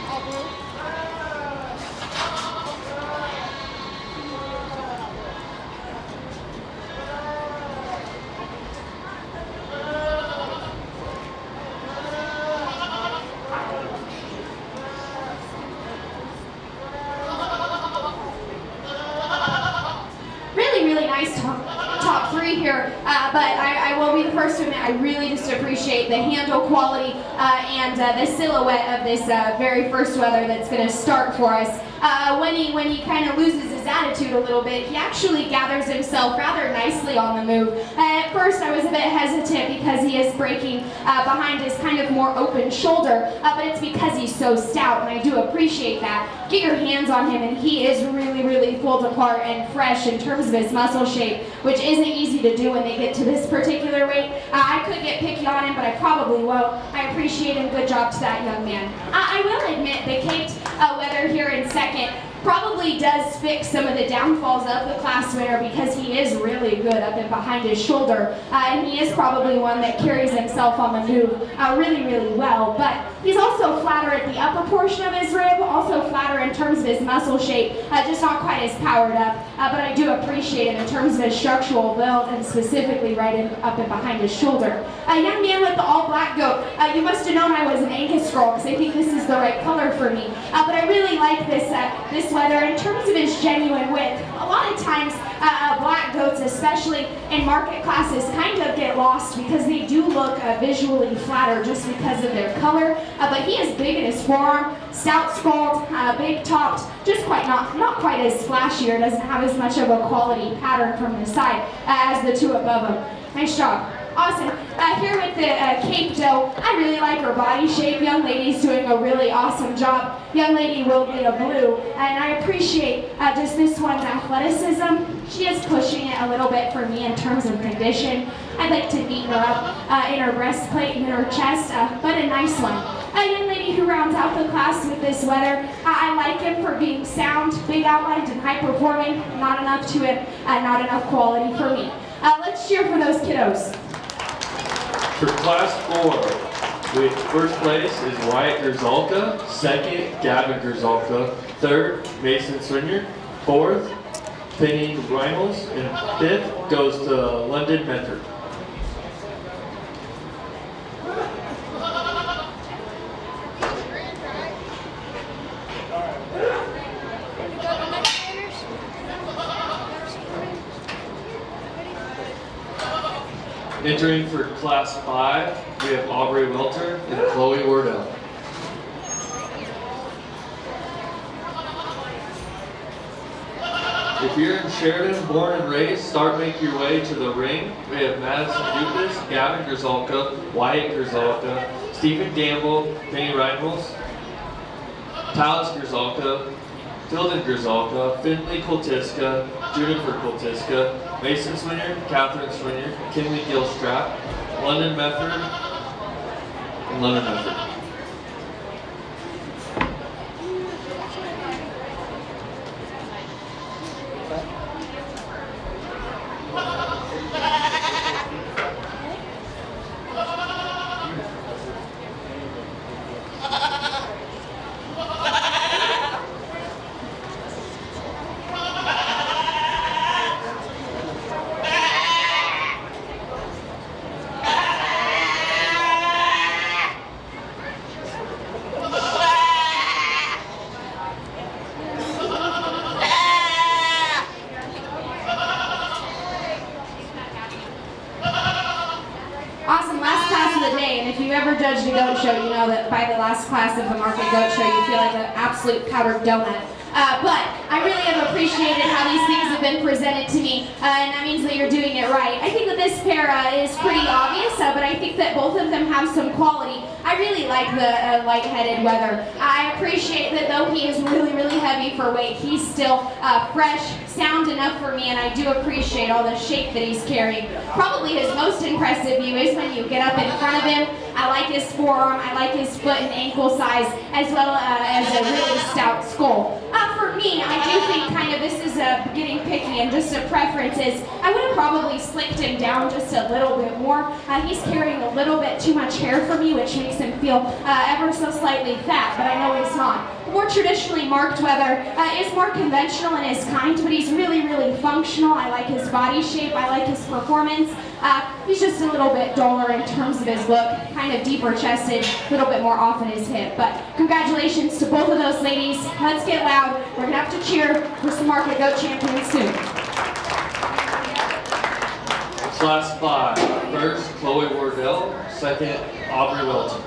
All blue. Really nice top 3 here, but I will be the first to admit I really just appreciate the handle quality and the silhouette of this very first weather that's going to start for us. When he kind of loses his attitude a little bit, he actually gathers himself rather nicely on the move. At first I was a bit hesitant because he is breaking behind his kind of more open shoulder, but it's because he's so stout, and I do appreciate that. Get your hands on him, and he is really pulled apart and fresh in terms of his muscle shape, which isn't easy to do when they get to this particular weight. I could get picky on him, but I probably won't. I appreciate him. Good job to that young man. I will admit the caped weather here in second probably does fix some of the downfalls of the class winner because he is really good up and behind his shoulder, and he is probably one that carries himself on the move really well, but he's also flatter at the upper portion of his rib, also flatter in terms of his muscle shape, just not quite as powered up, but I do appreciate him in terms of his structural build and specifically up and behind his shoulder. A young man with the all black goat, you must have known I was an Angus girl because I think this is the right color for me, but I really like this weather in terms of his genuine width. A lot of times black goats, especially in market classes, kind of get lost because they do look visually flatter just because of their color, but he is big in his forearm, stout skulled, big topped, just not quite as flashy, or doesn't have as much of a quality pattern from the side as the two above him. Nice job. Awesome. Here with the Cape Doe, I really like her body shape. Young lady's doing a really awesome job. Young lady will be a blue, and I appreciate just this one's athleticism. She is pushing it a little bit for me in terms of condition. I'd like to neaten her up in her breastplate and in her chest, but a nice one. A young lady who rounds out the class with this weather. I like him for being sound, big outlined, and high performing. Not enough to him, not enough quality for me. Let's cheer for those kiddos. For class 4, with first place is Wyatt Grzalka, second Gavin Grzalka, third Mason Swiniard, fourth Penny Reynolds, and fifth goes to London Mentor. Entering for class 5, we have Aubrey Welter and Chloe Wardell. If you're in Sheridan, born and raised, start making your way to the ring. We have Madison Dupas, Gavin Grzalka, Wyatt Grzalka, Stephen Gamble, Penny Reynolds, Talis Grzalka, Tilden Grzalka, Finley Koltiska, Juniper Koltiska, Mason Swiniard, Catherine Swiniard, Kinley Gilstrap, London Mefford, and London Mefford. judged a goat show, you know that by the last class of the market goat show, you feel like an absolute powdered donut. But I really have appreciated how these things have been presented to me, and that means that you're doing it right. I think that this pair is pretty obvious, but I think that both of them have some quality. I really like the light-headed Weather. I appreciate that though he is really, really heavy for weight, he's still fresh, sound enough for me, and I do appreciate all the shape that he's carrying. Probably his most impressive view is when you get up in front of him. I like his forearm, I like his foot and ankle size, as well as a really stout skull. For me, I do think kind of this is getting picky and just a preference is I would have probably slicked him down just a little bit more. He's carrying a little bit too much hair for me, which makes him feel ever so slightly fat, but I know he's not. More traditionally marked Weather is more conventional in his kind, but he's really, really functional. I like his body shape, I like his performance. He's just a little bit duller in terms of his look, kind of deeper chested, a little bit more off in his hip. But congratulations to both of those ladies. Let's get loud. We're gonna have to cheer for some market goat champions soon. Class 5. First, Chloe Wardell. Second, Aubrey Wilton.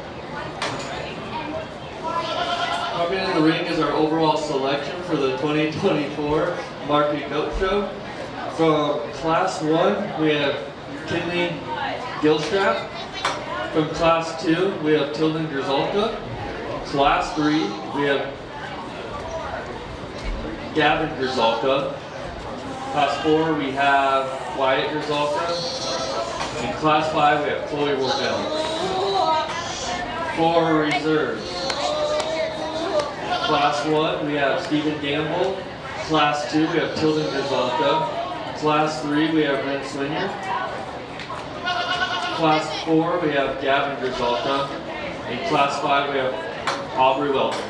Coming in the ring is our overall selection for the 2024 Market Goat Show. From Class 1, we have Kinley Gilstrap. From Class 2, we have Tilden Grzalka. Class 3, we have Gavin Grzalka. Class 4, we have Wyatt Grzalka. In Class 5, we have Chloe Wardell. For reserves. Class 1, we have Stephen Gamble. Class 2, we have Tilden Grzalka. Class 3, we have Brent Swinger. Class 4, we have Gavin Grzalka. In Class 5, we have Aubrey Welton.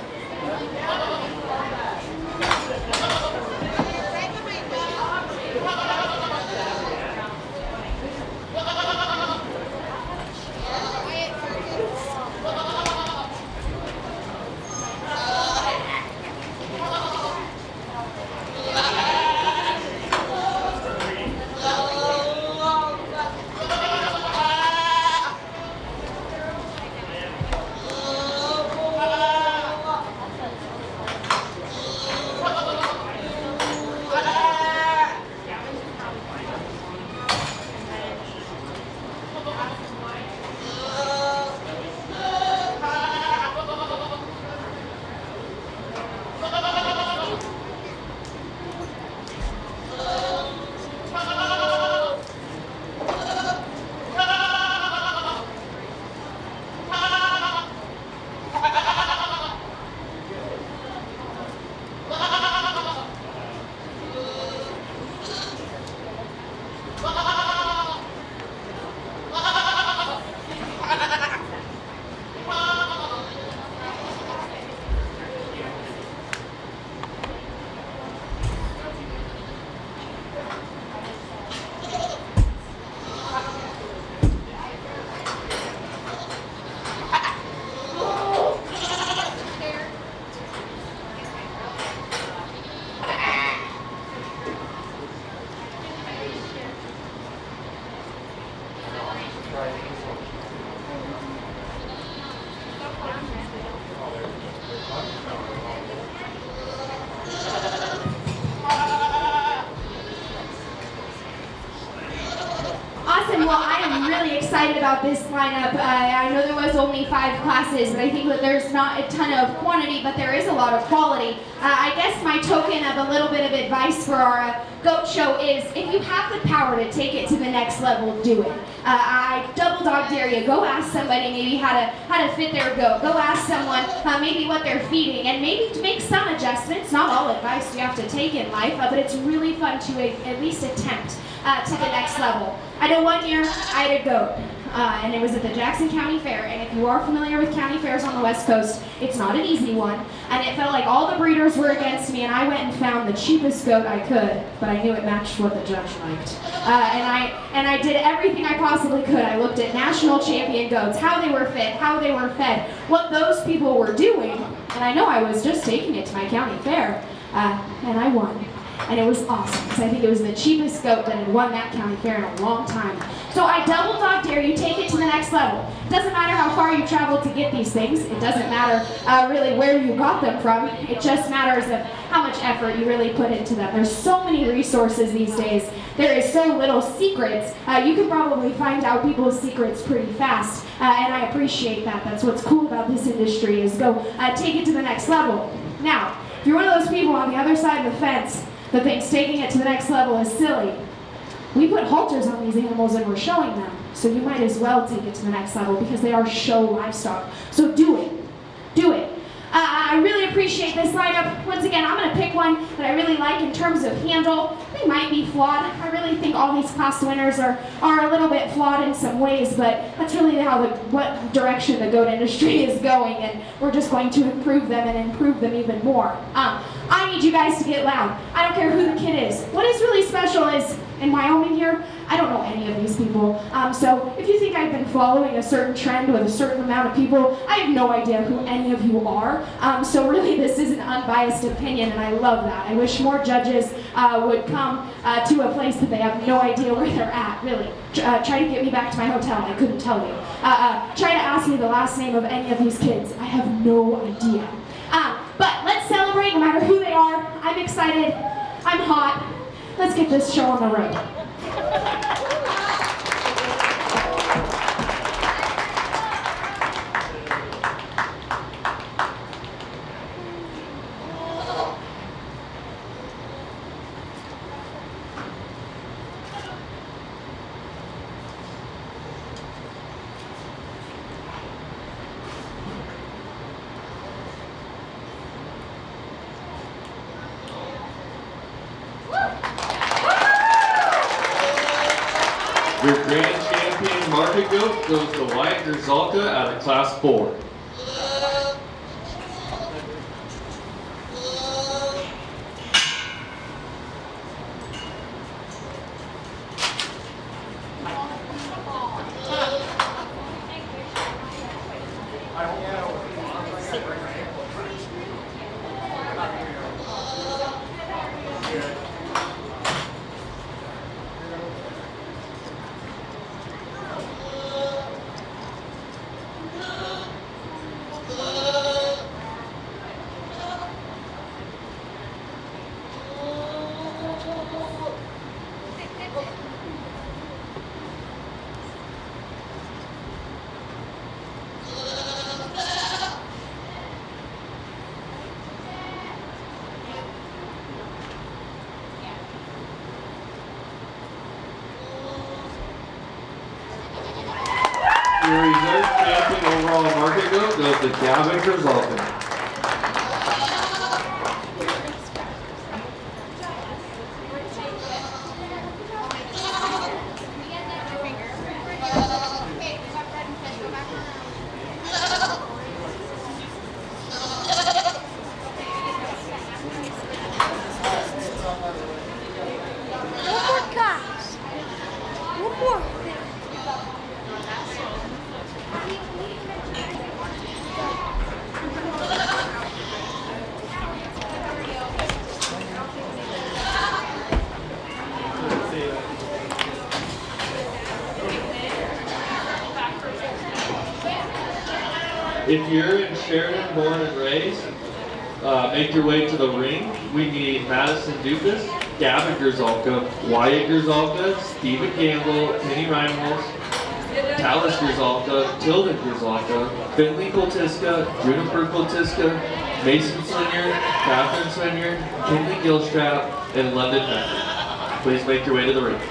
Excited about this lineup. I know there was only 5 classes, but I think that there's not a ton of quantity, but there is a lot of quality. I guess my token of a little bit of advice for our goat show is if you have the power to take it to the next level, do it. I double dog dare you. Go ask somebody maybe how to fit their goat. Go ask someone maybe what they're feeding, and maybe to make some adjustments. Not all advice you have to take in life, but it's really fun to at least attempt to the next level. I know one year I had a goat, and it was at the Jackson County Fair, and if you are familiar with county fairs on the West Coast, it's not an easy one, and it felt like all the breeders were against me, and I went and found the cheapest goat I could, but I knew it matched what the judge liked. And I did everything I possibly could. I looked at national champion goats, how they were fit, how they were fed, what those people were doing, and I know I was just taking it to my county fair, and I won. and it was awesome because I think it was the cheapest goat that had won that county fair in a long time. So I double dog dare you, take it to the next level. It doesn't matter how far you traveled to get these things. It doesn't matter really where you got them from. It just matters of how much effort you really put into them. There's so many resources these days. There is so little secrets. You can probably find out people's secrets pretty fast, and I appreciate that. That's what's cool about this industry is go take it to the next level. Now, if you're one of those people on the other side of the fence that thinks taking it to the next level is silly, we put halters on these animals and we're showing them. So you might as well take it to the next level because they are show livestock. So do it. Do it. I really appreciate this lineup. Once again, I'm going to pick one that I really like in terms of handle. They might be flawed. I really think all these class winners are a little bit flawed in some ways, but that's really what direction the goat industry is going, and we're just going to improve them and improve them even more. I need you guys to get loud. I don't care who the kid is. What is really special is, in Wyoming here, I don't know any of these people. So if you think I've been following a certain trend with a certain amount of people, I have no idea who any of you are. So really this is an unbiased opinion, and I love that. I wish more judges would come to a place that they have no idea where they're at, really. Try to get me back to my hotel, I couldn't tell you. Try to ask me the last name of any of these kids. I have no idea. But let's celebrate no matter who they are. I'm excited. I'm hot. Let's get this show on the road. Your grand champion market goat goes to Wyatt Grzalka out of Class 4. Your reserve champion overall market goat goes to Gavin Grzalka. If you're in Sheridan, born and raised, make your way to the ring. We need Madison Dukas, Gavin Grzalka, Wyatt Grzalka, Stephen Campbell, Penny Reinholz, Talis Grzalka, Tilda Grzalka, Finley Koltiska, Juniper Koltiska, Mason Slinger, Catherine Slinger, Kinley Gilstrap, and London Becker. Please make your way to the ring.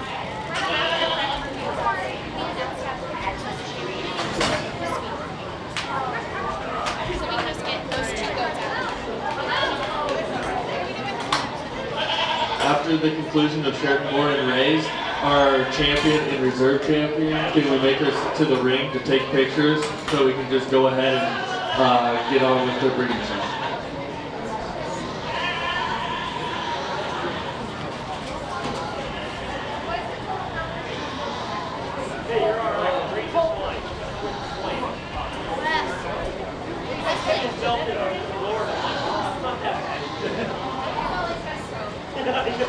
After the conclusion of Sheridan Born and Raised, our champion and reserve champion, can we make her to the ring to take pictures so we can just go ahead and get on with the breeding show? I know.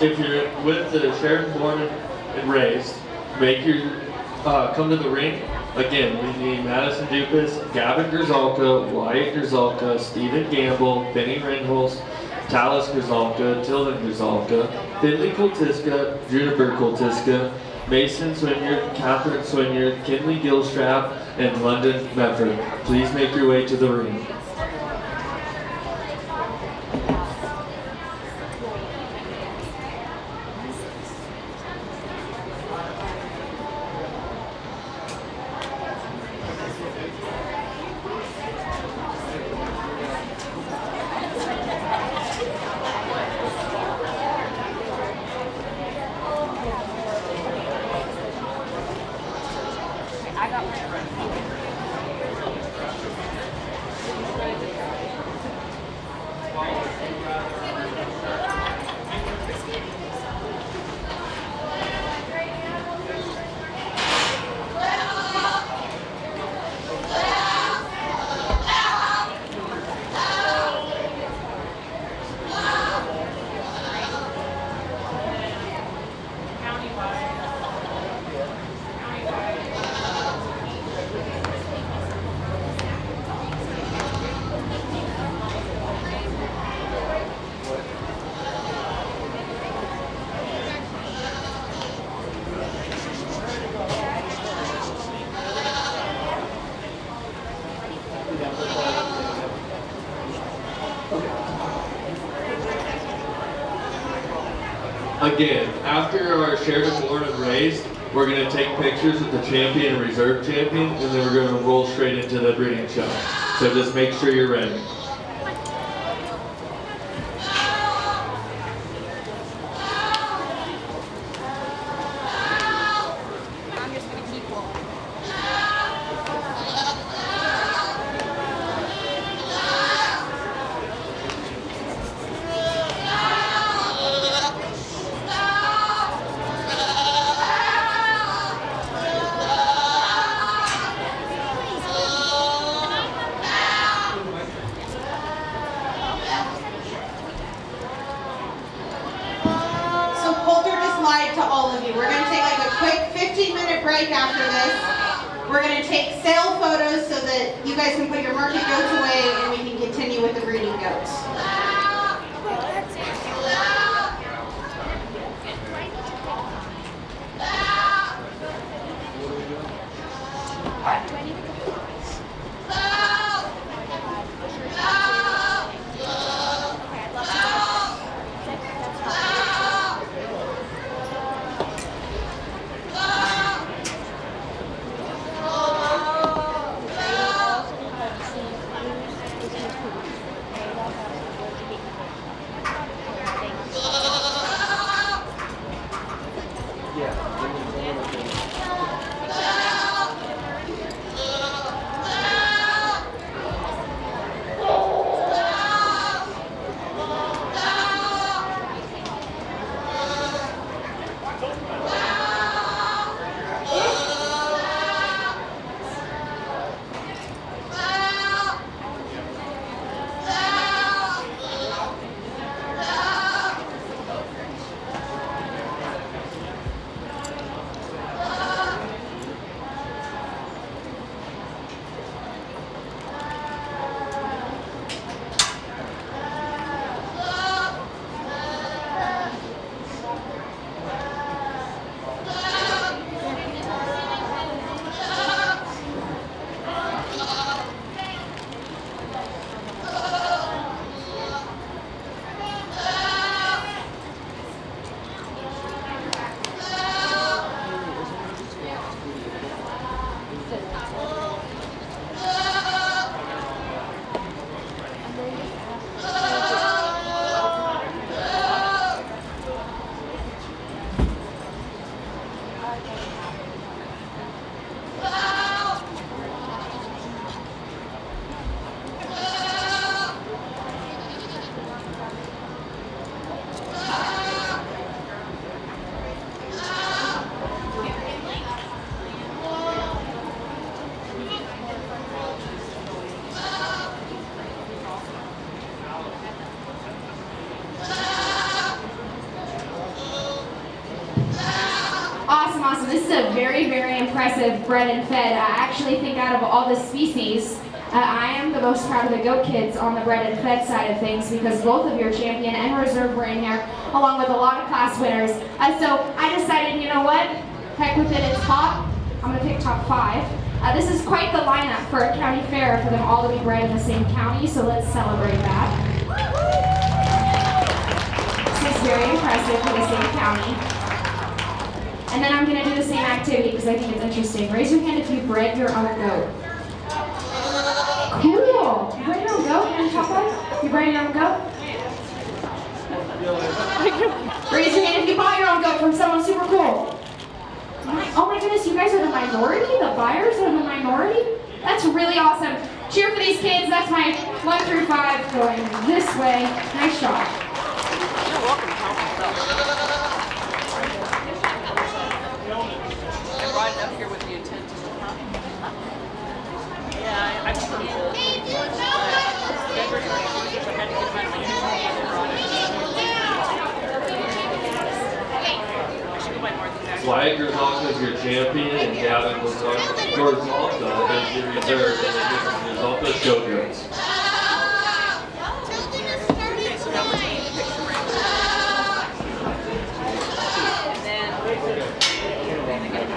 If you're with the Sheridan born and raised, make your come to the ring. Again, we need Madison Dupas, Gavin Grzalka, Wyatt Grzalka, Stephen Gamble, Benny Rinholz, Talis Grzalka, Tilden Grzalka, Finley Koltiska, Juniper Koltiska, Mason Swinyer, Catherine Swinyer, Kinley Gilstrap, and London Medford. Please make your way to the ring. Again, after our Sheridan born and raised, we're going to take pictures with the champion and reserve champion, and then we're going to roll straight into the breeding show. So just make sure you're ready. To all of you. We're going to take like a quick 15-minute break after this. We're going to take sale photos so that you guys can put your market goats away and we can continue with the breeding goats. very, very impressive bred and fed. I actually think out of all the species, I am the most proud of the goat kids on the bred and fed side of things because both of your champion and reserve were in here, along with a lot of class winners. So I decided, you know what? Heck with it, it's top. I'm gonna pick top 5. This is quite the lineup for a county fair for them all to be bred in the same county, so let's celebrate that. This is very impressive for the same county. And then I'm gonna do the same activity because I think it's interesting. Raise your hand if you bred your own goat. Cool! You bred your own goat? You're in top 5? You bred your own goat? Raise your hand if you bought your own goat from someone super cool. Oh my goodness, you guys are the minority? The buyers are the minority? That's really awesome. Cheer for these kids. That's my 1 through 5 going this way. Nice job. You're welcome to help yourself. I brought it up here with the intent to yeah, I just pretty cool. I had to get them out of my I should go buy more of these actually. Wyatt Grzalka is your champion, and Gavin Grzalka is your reserve. Grzalka showgirls. Okay, so now we're taking a picture right now. And then they get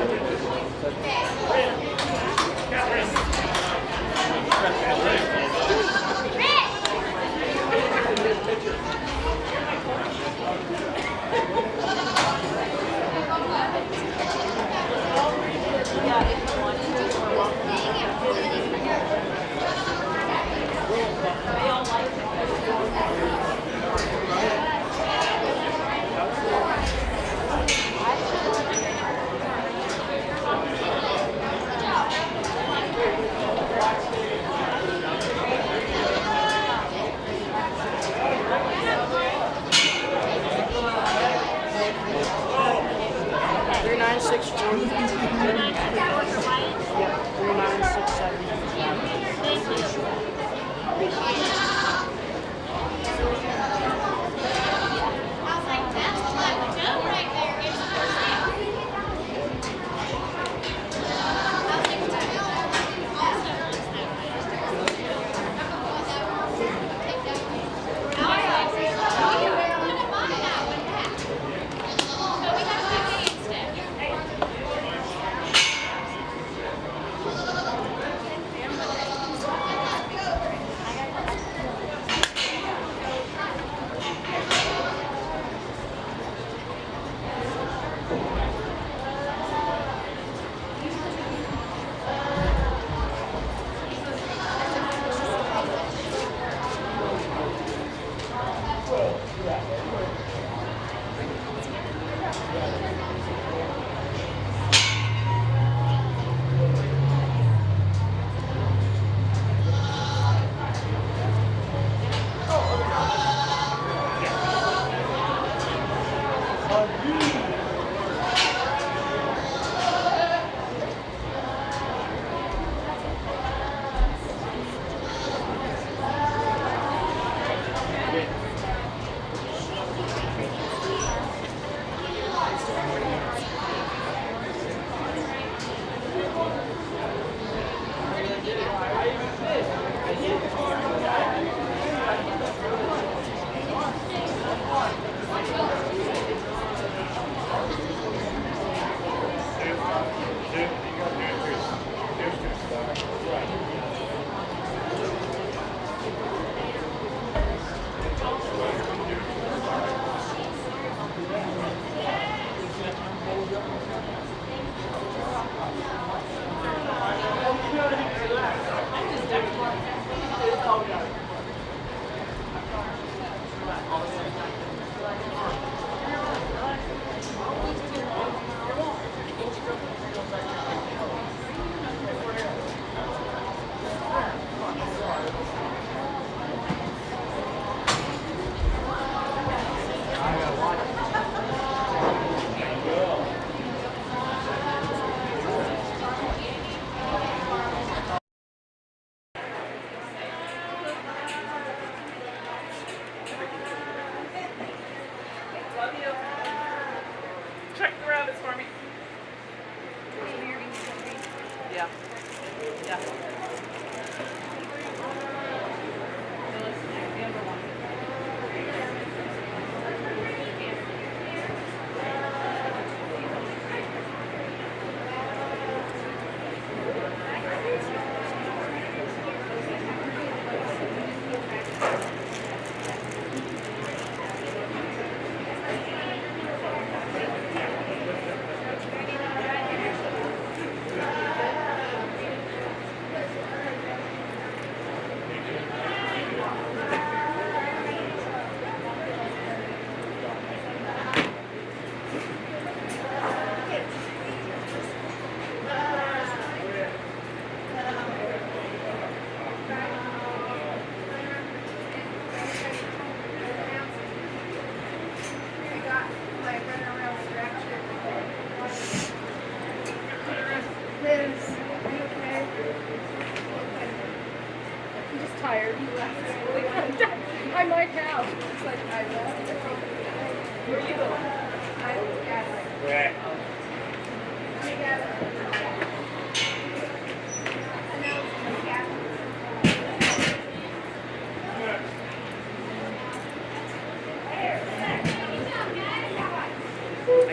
I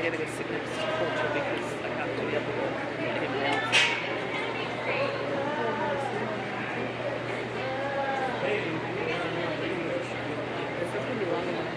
gotta go sit next to Porter because I have to be able to get him down. Is this gonna be long enough?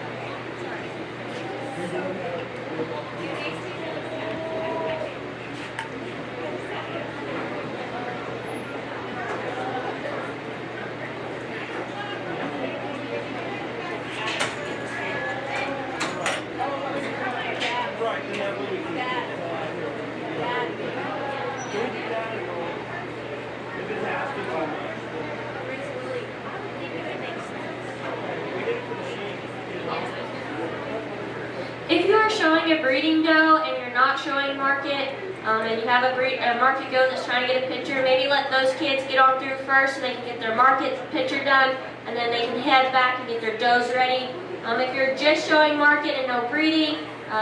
If you are showing a breeding doe and you're not showing market, and you have a market doe that's trying to get a picture, maybe let those kids get on through first so they can get their market picture done, and then they can head back and get their does ready. If you're just showing market and no breeding,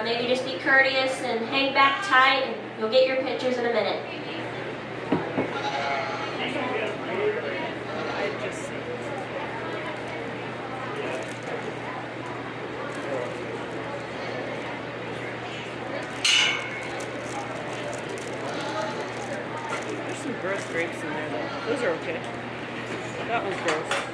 maybe just be courteous and hang back tight, and you'll get your pictures in a minute. There's some gross grapes in there though. Those are okay. That one's gross.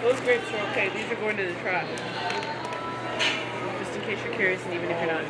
Those grapes are okay. These are going to the track. Just in case you're curious, and even if you're not.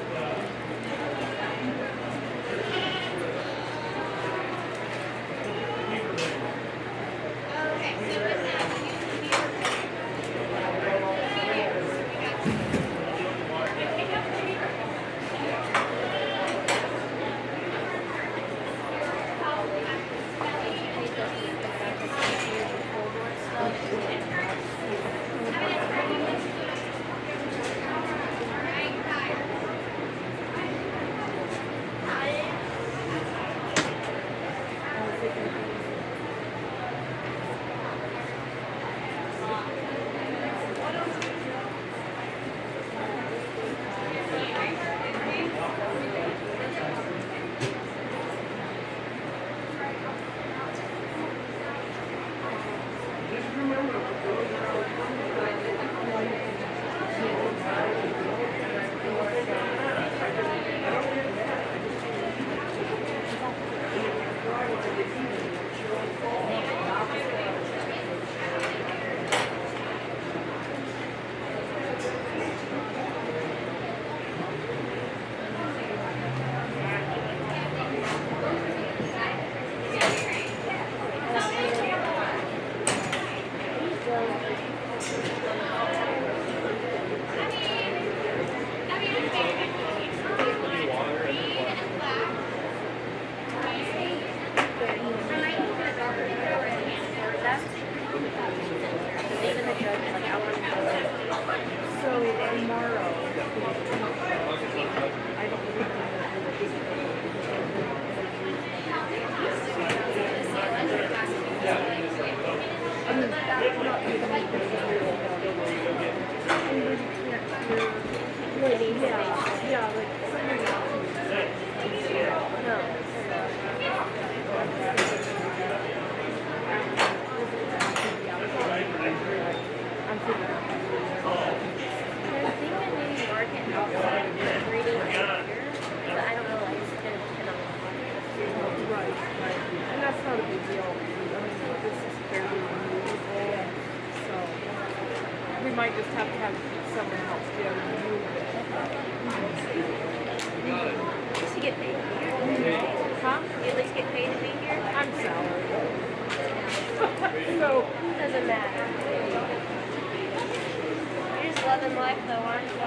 Might just have to have someone else be able to move it. Does he get paid to be here? Huh? You at least get paid to be here? I'm salary. So Doesn't matter. You're just lucky. loving life though, aren't you?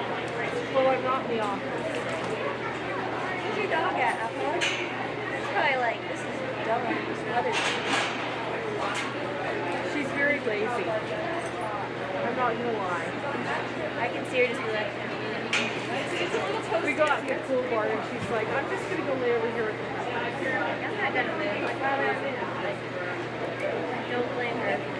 Well, I'm not in the office. Where's your dog at, Apple? It's probably like, this is dumb, this weather. She's very lazy. I'm not gonna lie. I can see her just be like, We go out and get cool bar and she's like, I'm just gonna go lay over here with the I'm not gonna live. Like, well, like, don't blame her.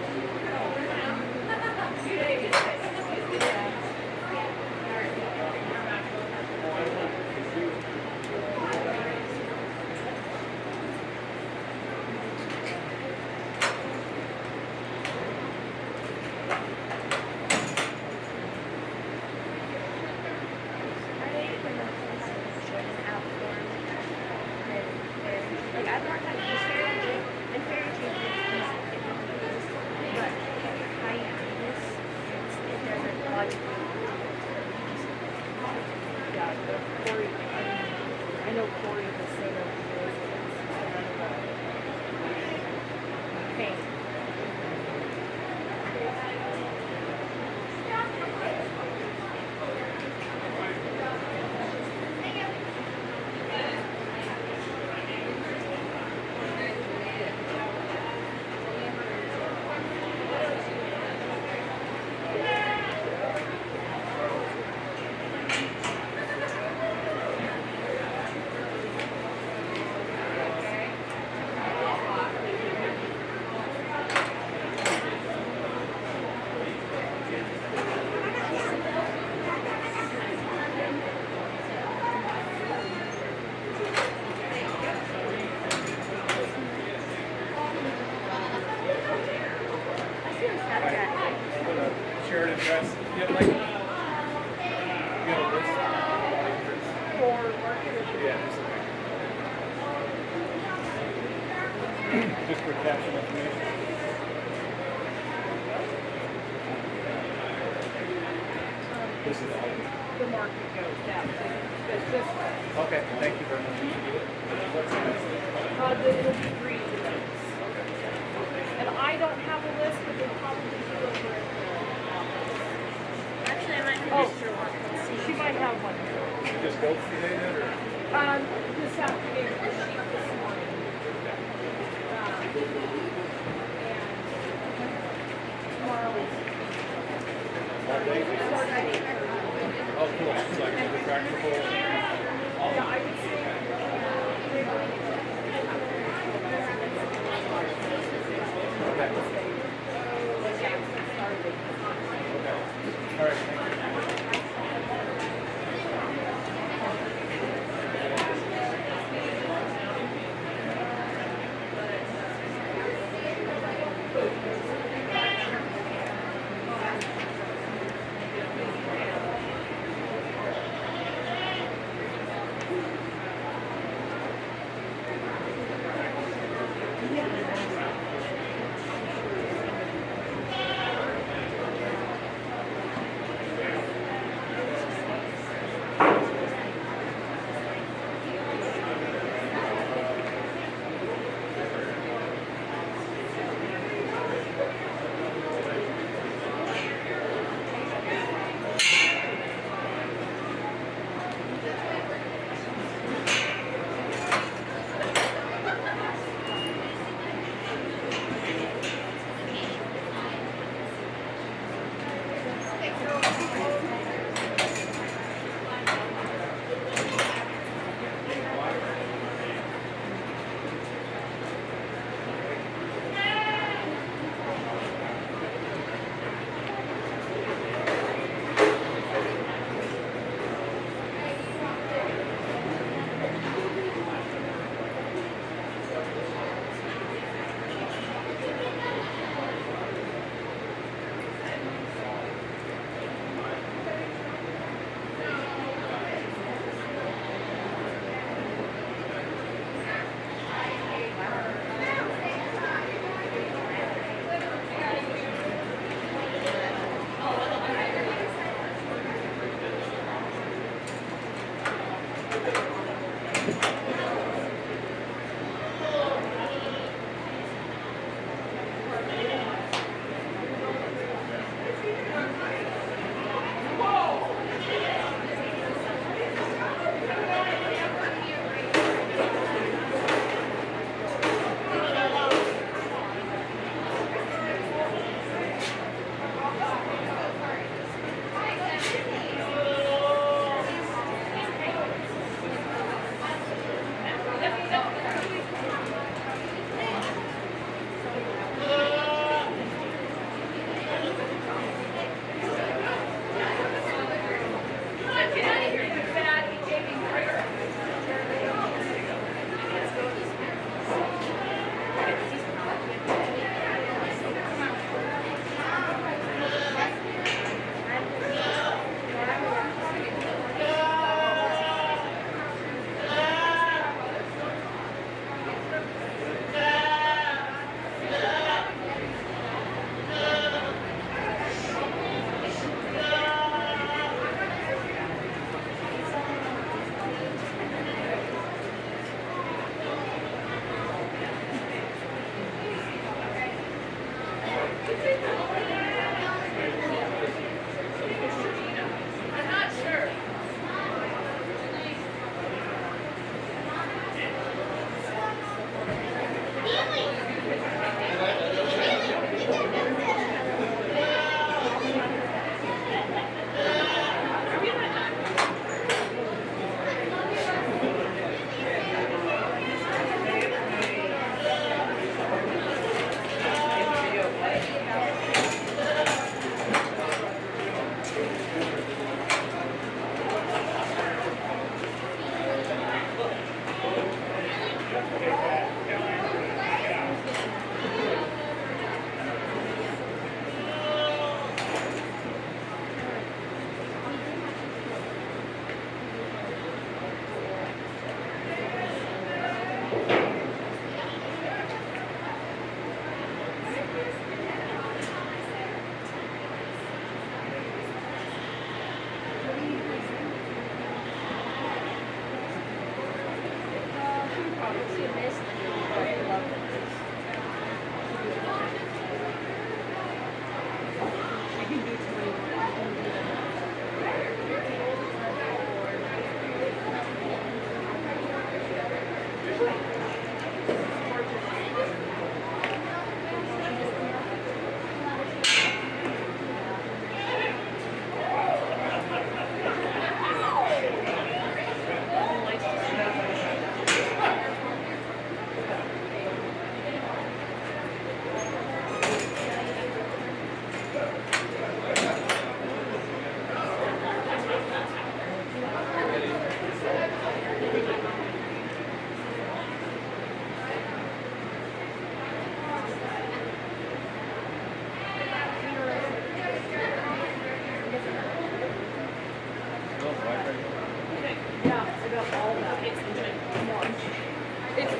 Like, I've learned how to use Sheridan and fairy changes, but I this it doesn't logically. Yeah, but Corey, I know Corey has said over the years that it's pain. Sheridan dress. You have like, you have a list? For market or Yeah. Just for caption information. This is all. the market goes down. It's just, Okay, thank you very much. it'll be green today. And I don't have a list, but they probably do over at the office. Actually, I might Oh. register one. Let's see. She might have one. You just go today then, or? This afternoon, the sheet this morning. And tomorrow is. All day? Oh, cool. So I can do the practical. Yeah, I would say. Okay. All right, thank you.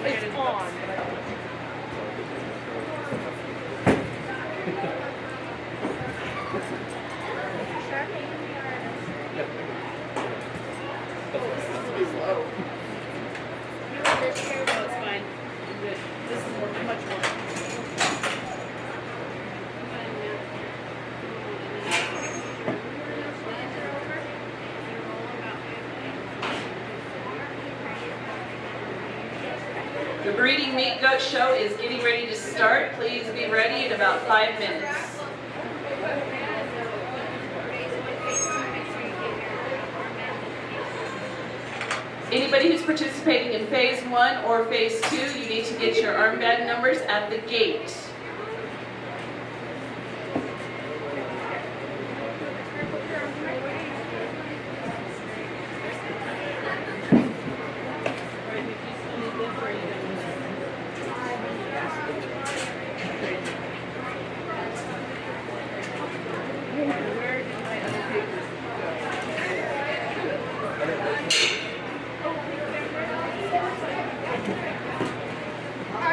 It's on. That's fine. This is much more. The breeding meat goat show is getting ready to start. Please be ready in about 5 minutes. Anybody who's participating in phase 1 or phase 2, you need to get your armband numbers at the gate.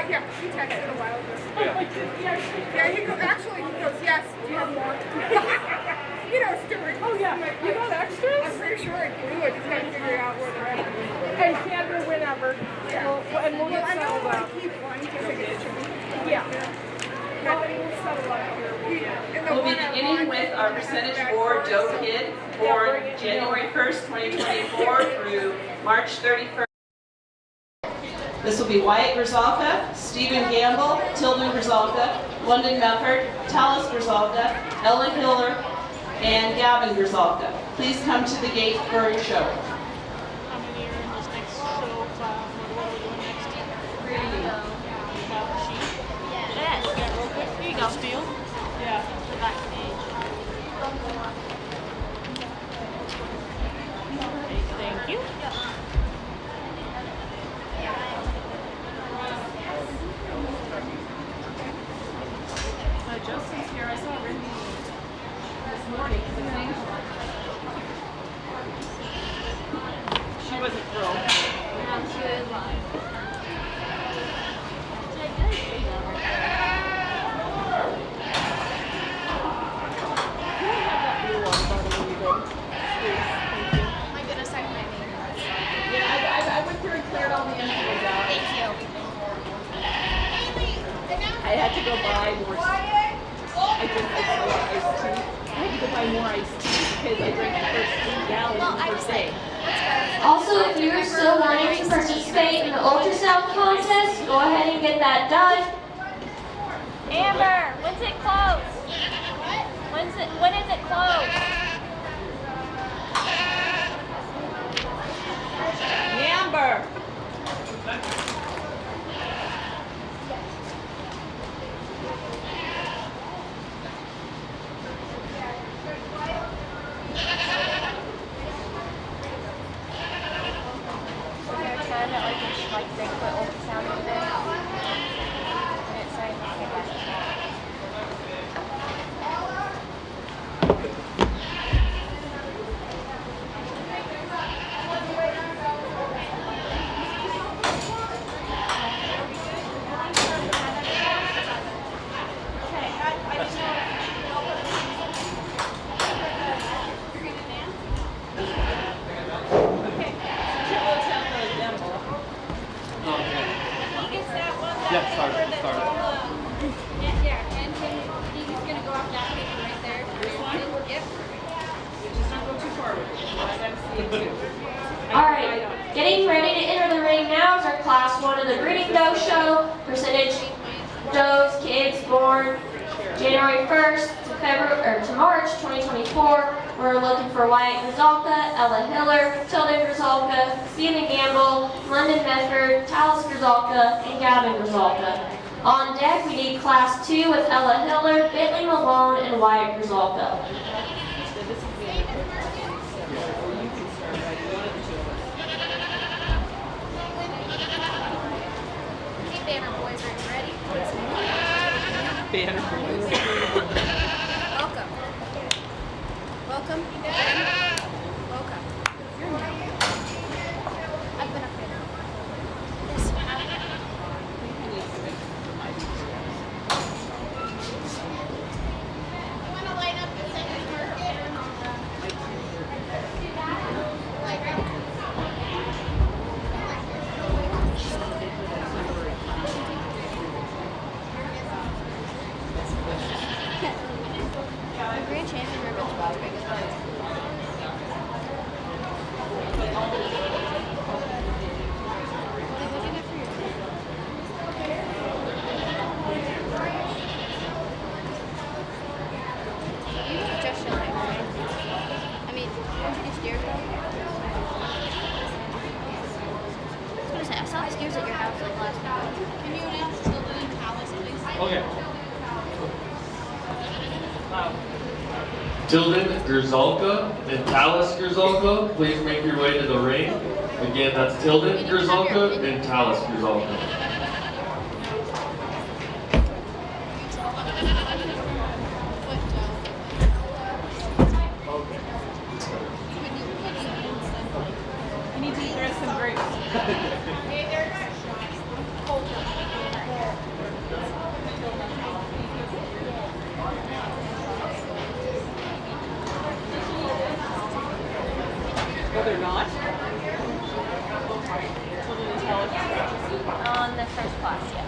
Yeah, she texted a while ago. Yeah, he goes, actually, he goes, yes, do you have more? You know, Stuart. Oh yeah, you got extras? I'm pretty sure I do. I just gotta figure out where they're at. And Canada whenever. Yeah. We'll get I know settled I out. keep one just in case. Yeah. Well, we'll settle out here. We'll be beginning with our percentage board doe kid born January 1st, 2024 through March 31st. This will be Wyatt Grzalka, Stephen Gamble, Tilden Grzalka, London Mefford, Talis Grzalka, Ellen Hiller, and Gavin Grzalka. Please come to the gate for your show. How many are in this next show class? What are we doing next? Breeding. You have a sheet? Yes. Yeah, real quick. Here you go. Steal? Yeah. The back page. Thank you. Justin's here. I saw Randy this morning. She wasn't thrilled. She was live. My goodness, I might need that. Yeah, I went through and cleared all the entries out. Thank you. I had to go buy more. I drank a lot of iced tea. I had to go buy more iced tea because I drank the first 3 gallons Well, the I first just day. Also, if you're still wanting to participate in the ultrasound contest, go ahead and get that done. Amber, when's it close? When is it closed? Amber. Yeah, start it. Yeah, and he's gonna go off that paper right there. This one? Yep. Just don't go too far with it. I gotta see it too. Alright, getting ready to enter the ring now is our class 1 of the breeding doe show. Percentage does kids born January 1st to March 2024. We're looking for Wyatt Grzalka, Ella Hiller, Tilden Grzalka, Stephen Gamble, London Mefford, Talis Grzalka, and Gavin Grzalka. On deck, we need Class 2 with Ella Hiller, Bentley Malone, and Wyatt Grzalka. Hey, Banner boys, are you ready? Banner boys. Welcome. Welcome. Welcome. I've been up here. This one. Grand Champion ribbons about as big as mine. Just showing it, right? I mean, don't you do steers though? I was gonna say, I saw the steers at your house like last night. Can you announce Tilden and Talus, please? Okay. Tilden Grzalka and Talus Grzalka, please make your way to the ring. Again, that's Tilden Grzalka and Talus Grzalka. You need to eat some grapes. No, they're not. On the first class, yes.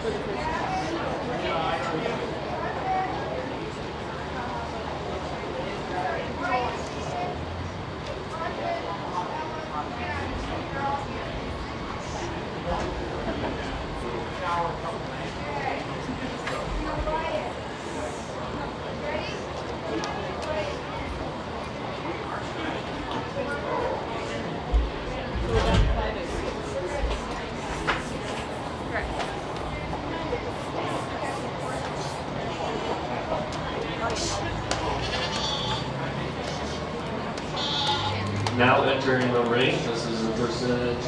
Now entering the ring, this is the percentage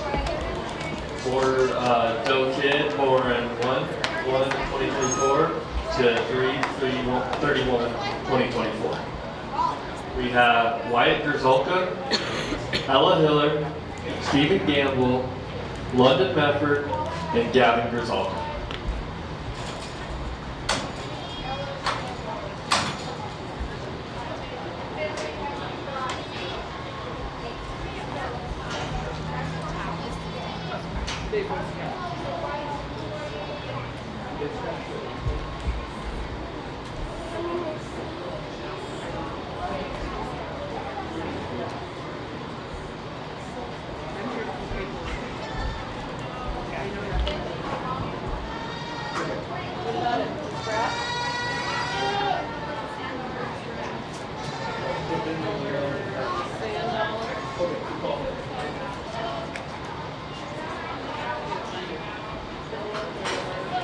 for Doe Kid, 4-1, 2024 to 3-31, 2024. We have Wyatt Grzalka, Ella Hiller, Stephen Gamble, London Mefford, and Gavin Grzalka.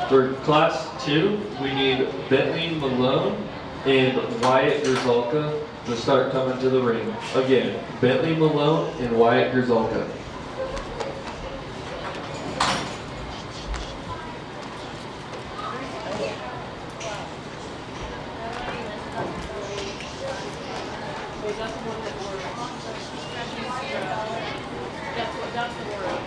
For Class 2, we need Bentley Malone and Wyatt Grzalka to start coming to the ring. Again, Bentley Malone and Wyatt Grzalka. That's the word.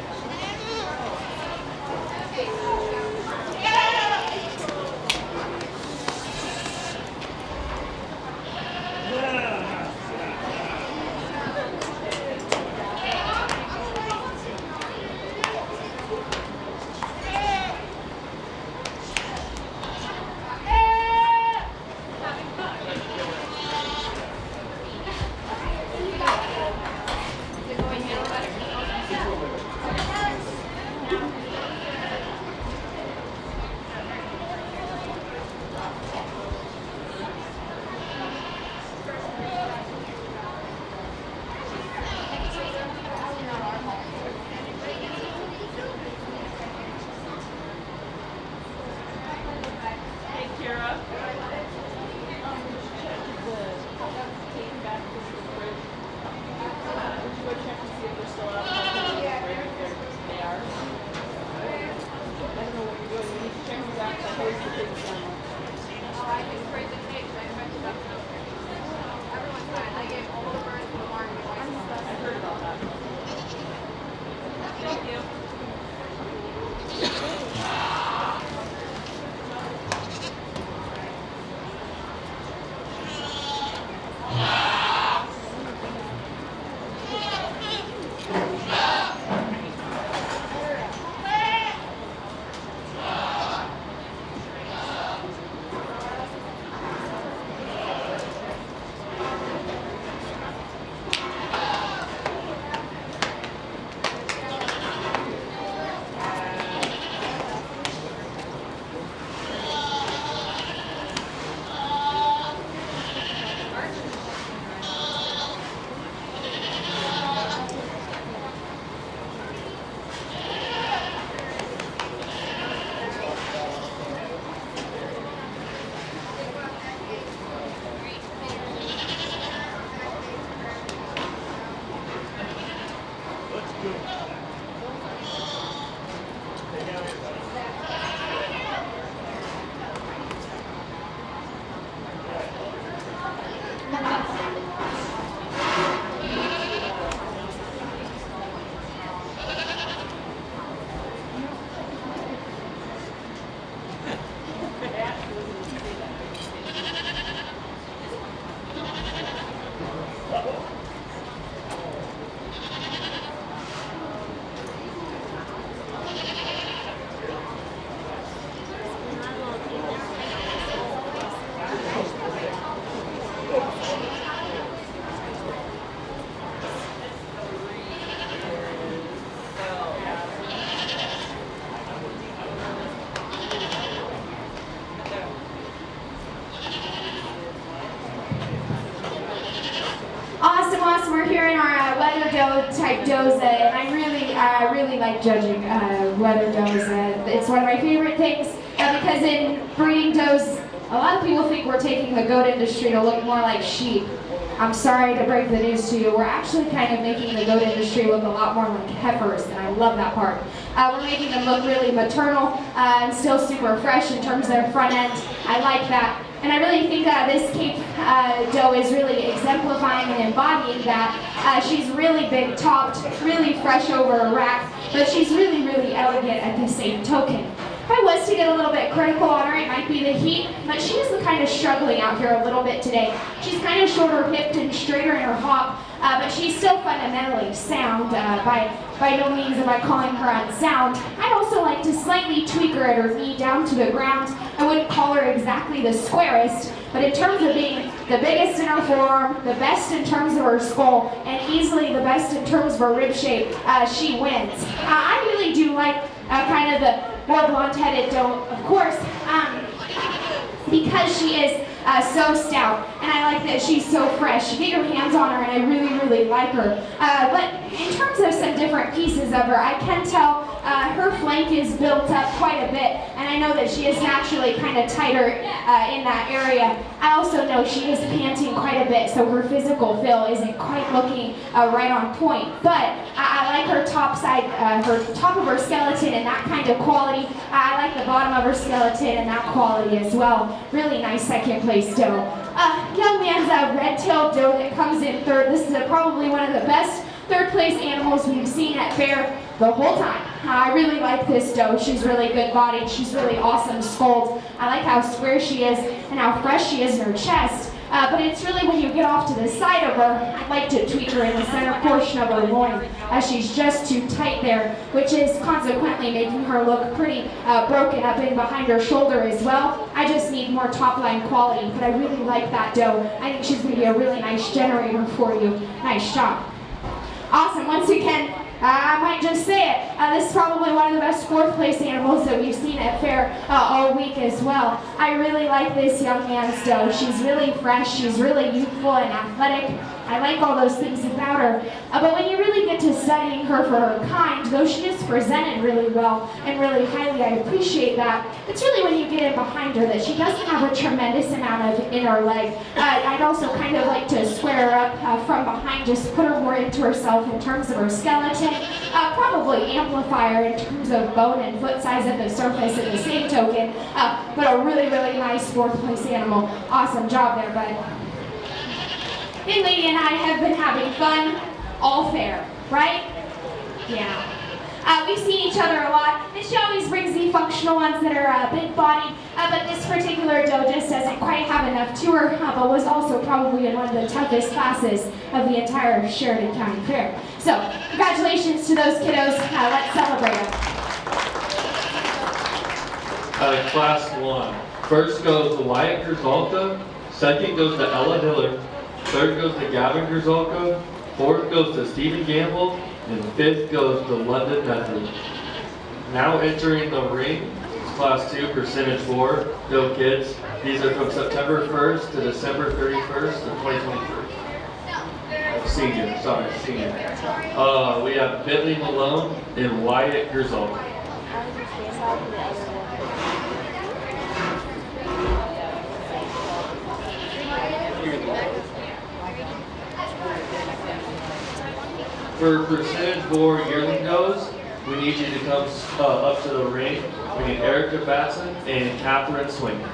Awesome. We're here in our weather doe type does, and I really like judging weather does. It's one of my favorite things because in breeding does, a lot of people think we're taking the goat industry to look more like sheep. I'm sorry to break the news to you. We're actually kind of making the goat industry look a lot more like heifers, and I love that part. We're making them look really maternal and still super fresh in terms of their front end. I like that. And I really think this Cape doe is really exemplifying and embodying that. She's really big topped, really fresh over a rack, but she's really, really elegant at the same token. If I was to get a little bit critical on her, it might be the heat, but she is kind of struggling out here a little bit today. She's kind of shorter hipped and straighter in her hop, but she's still fundamentally sound. By no means am I calling her unsound. I'd also like to slightly tweak her at her knee down to the ground. I wouldn't call her exactly the squarest, but in terms of being the biggest in her forearm, the best in terms of her skull, and easily the best in terms of her rib shape, she wins. I really do like kind of the more blonde-headed doe, of course, because she is so stout, and I like that she's so fresh. You get your hands on her, and I really, really like her. But in terms of some different pieces of her, I can tell her flank is built up quite a bit, and I know that she is naturally kind of tighter in that area. I also know she is panting quite a bit, so her physical fill isn't quite looking right on point. But I like her top side, her top of her skeleton and that kind of quality. I like the bottom of her skeleton and that quality as well. Really nice second place doe. Young man's red-tailed doe that comes in third. This is probably one of the best third place animals we've seen at fair the whole time. I really like this doe. She's really good bodied. She's really awesome sculled. I like how square she is and how fresh she is in her chest. But it's really when you get off to the side of her, I'd like to tweak her in the center portion of her loin, as she's just too tight there, which is consequently making her look pretty broken up in behind her shoulder as well. I just need more top line quality, but I really like that doe. I think she's going to be a really nice generator for you. Nice job. Awesome. Once again, I might just say it. This is probably one of the best fourth place animals that we've seen at fair all week as well. I really like this young man's doe. She's really fresh. She's really youthful and athletic. I like all those things about her. But when you really get to studying her for her kind, though she is presented really well and really highly, I appreciate that. It's really when you get in behind her that she doesn't have a tremendous amount of inner leg. I'd also kind of like to square her up from behind, just put her more into herself in terms of her skeleton. Probably amplify her in terms of bone and foot size at the surface at the same token. But a really, really nice fourth place animal. Awesome job there, bud. And Lady and I have been having fun all fair, right? Yeah. We've seen each other a lot, and she always brings the functional ones that are big bodied, but this particular doe just doesn't quite have enough to her, but was also probably in one of the toughest classes of the entire Sheridan County Fair. So, congratulations to those kiddos. Let's celebrate them. Class 1. First goes to Wyatt Grzalka, second goes to Ella Hiller, third goes to Gavin Grzalka, fourth goes to Stephen Gamble, and fifth goes to London Method. Now entering the ring, it's Class 2, Percentage 4, Doe Kids. These are from September 1st to December 31st of 2023. Senior. We have Bentley Malone and Wyatt Grzalka. For Percentage 4 yearling does, we need you to come up to the ring. We need Erica Batson and Catherine Swinger.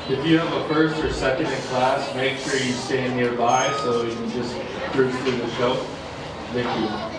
If you have a first or second in class, make sure you stand nearby so you can just cruise through the show. Thank you.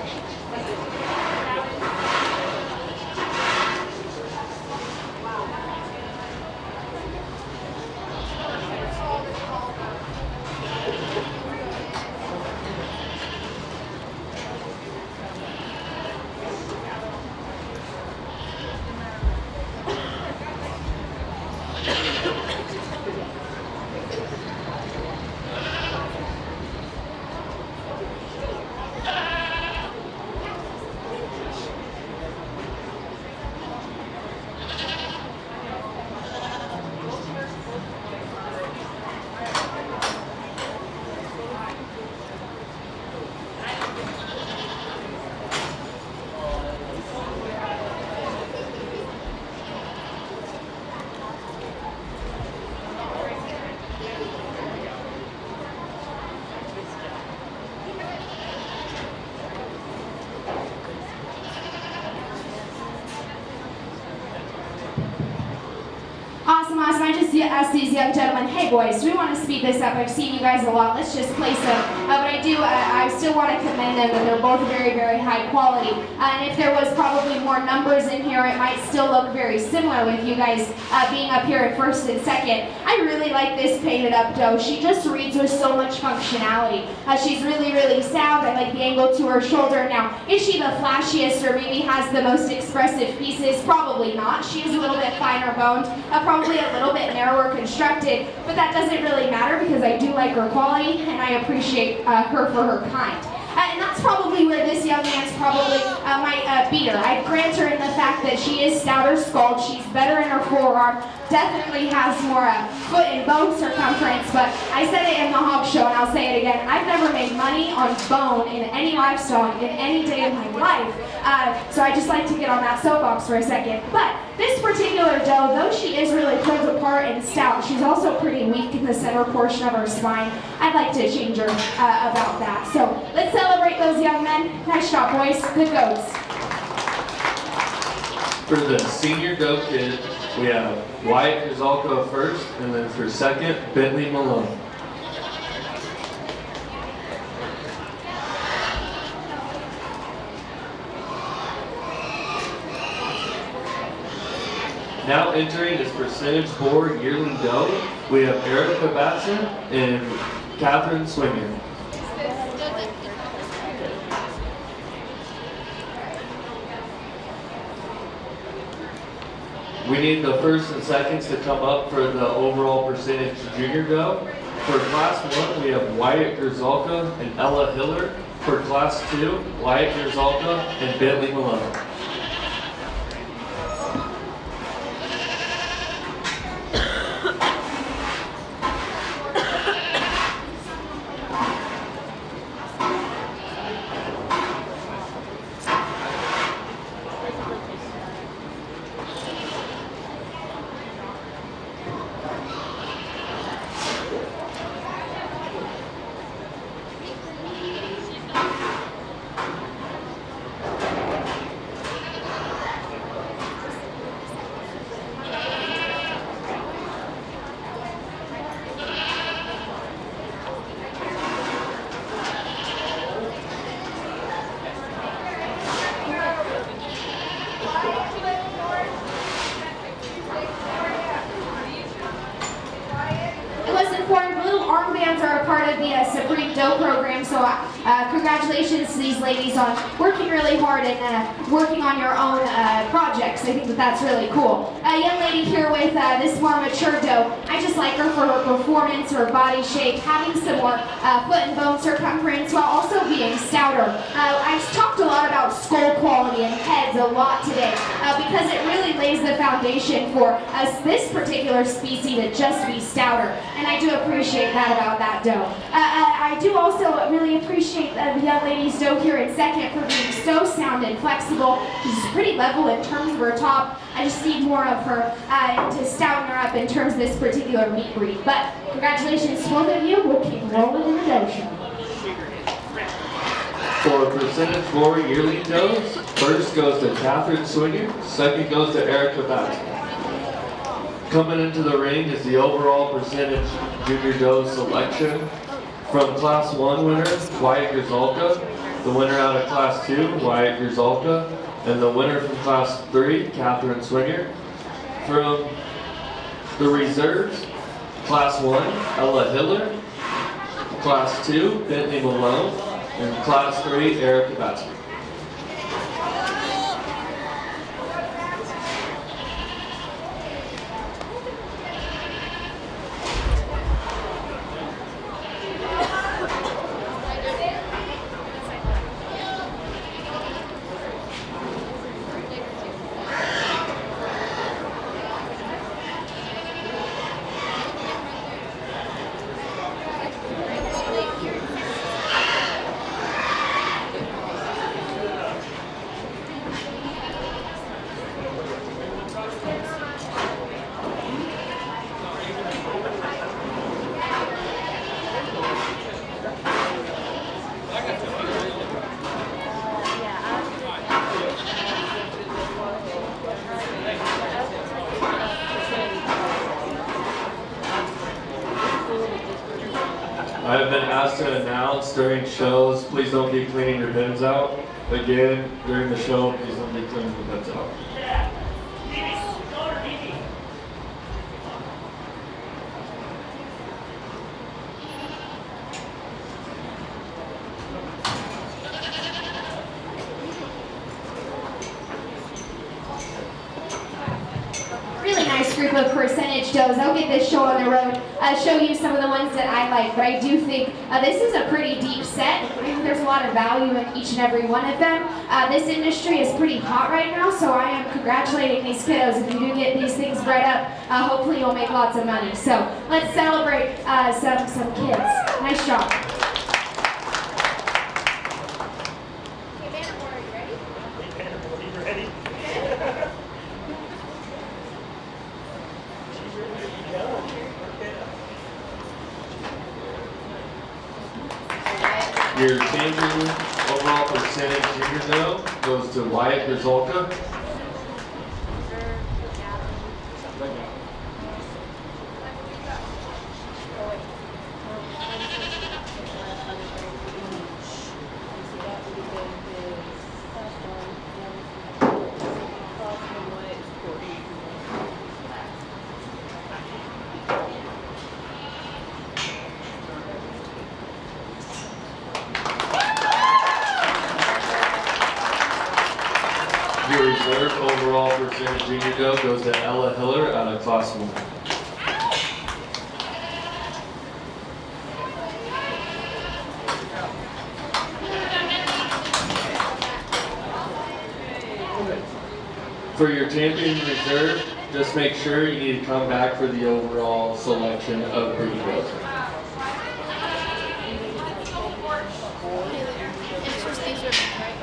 Awesome. I just asked these young gentlemen, hey boys, do we want to speed this up? I've seen you guys a lot. Let's just play some. But I still want to commend them, and they're both very, very high quality. And if there was probably more numbers in here, it might still look very similar with you guys being up here at first and second. I really like this painted up doe. She just reads with so much functionality. She's really, really sound. I like the angle to her shoulder. Now, is she the flashiest or maybe has the most expressive pieces? Probably not. She is a little bit finer boned, probably a little bit narrower constructed, but that doesn't really matter because I do like her quality and I appreciate her for her kind. And that's probably where this young man's probably might beat her. I grant her in the fact that she is stouter skulled, she's better in her forearm, definitely has more foot and bone circumference, but I said it in the hog show and I'll say it again, I've never made money on bone in any livestock in any day of my life. So I just like to get on that soapbox for a second. But this particular doe, though she is really pulled apart and stout, she's also pretty weak in the center portion of her spine. I'd like to change her about that. So let's celebrate those young men. Nice job, boys. Good goats. For the senior doe kid, we have Wyatt Gazalka first, and then for second, Bentley Malone. Now entering is percentage boar yearling doe. We have Erica Batson and Catherine Swinger. We need the first and seconds to come up for the overall percentage junior doe. For class 1, we have Wyatt Grzalka and Ella Hiller. For class 2, Wyatt Grzalka and Bentley Malone. Are a part of the Supreme Doe program, so congratulations to these ladies on working really hard and working on your own projects. I think that that's really cool. A young lady here with this more mature doe, I just like her for her performance, her body shape, having some more foot and bone circumference while also being stouter. I've talked a lot about skull quality and heads a lot today because it really lays the foundation for this particular species to just be stouter, and I do appreciate that about that doe. I do also really appreciate the young lady's doe here in second for being so sound and flexible. She's pretty level in terms of her top. I just need more of her to stouten her up in terms of this particular meat breed. But congratulations to both of you. We'll keep rolling in the doe show. For percentage boar yearling does, first goes to Catherine Swinger, second goes to Erica Batson. Coming into the ring is the overall percentage junior doe selection. From Class 1 winner, Wyatt Grzalka. The winner out of Class 2, Wyatt Grzalka. And the winner from Class 3, Catherine Swinger. From the reserves, Class 1, Ella Hiller. Class 2, Bentley Malone. And Class 3, Erica Bassett. I have been asked to announce during shows, please don't be cleaning your bins out. Again, during the show, please don't be cleaning the bins out. Really nice group of percentage does. I'll get this show on the road, show you some of the ones that I like, but I do think this is a pretty deep set. I think there's a lot of value in each and every one of them. This industry is pretty hot right now, so I am congratulating these kiddos. If you do get these things bred up, hopefully you'll make lots of money. So let's celebrate some kids. Nice job. Your champion overall percentage junior doe goes to Wyatt Grzalka. Your reserve overall percentage junior doe goes to Ella Hiller out of Class 1. For your champion reserve, just make sure you need to come back for the overall selection of breeding does. It's just these ribbons, right?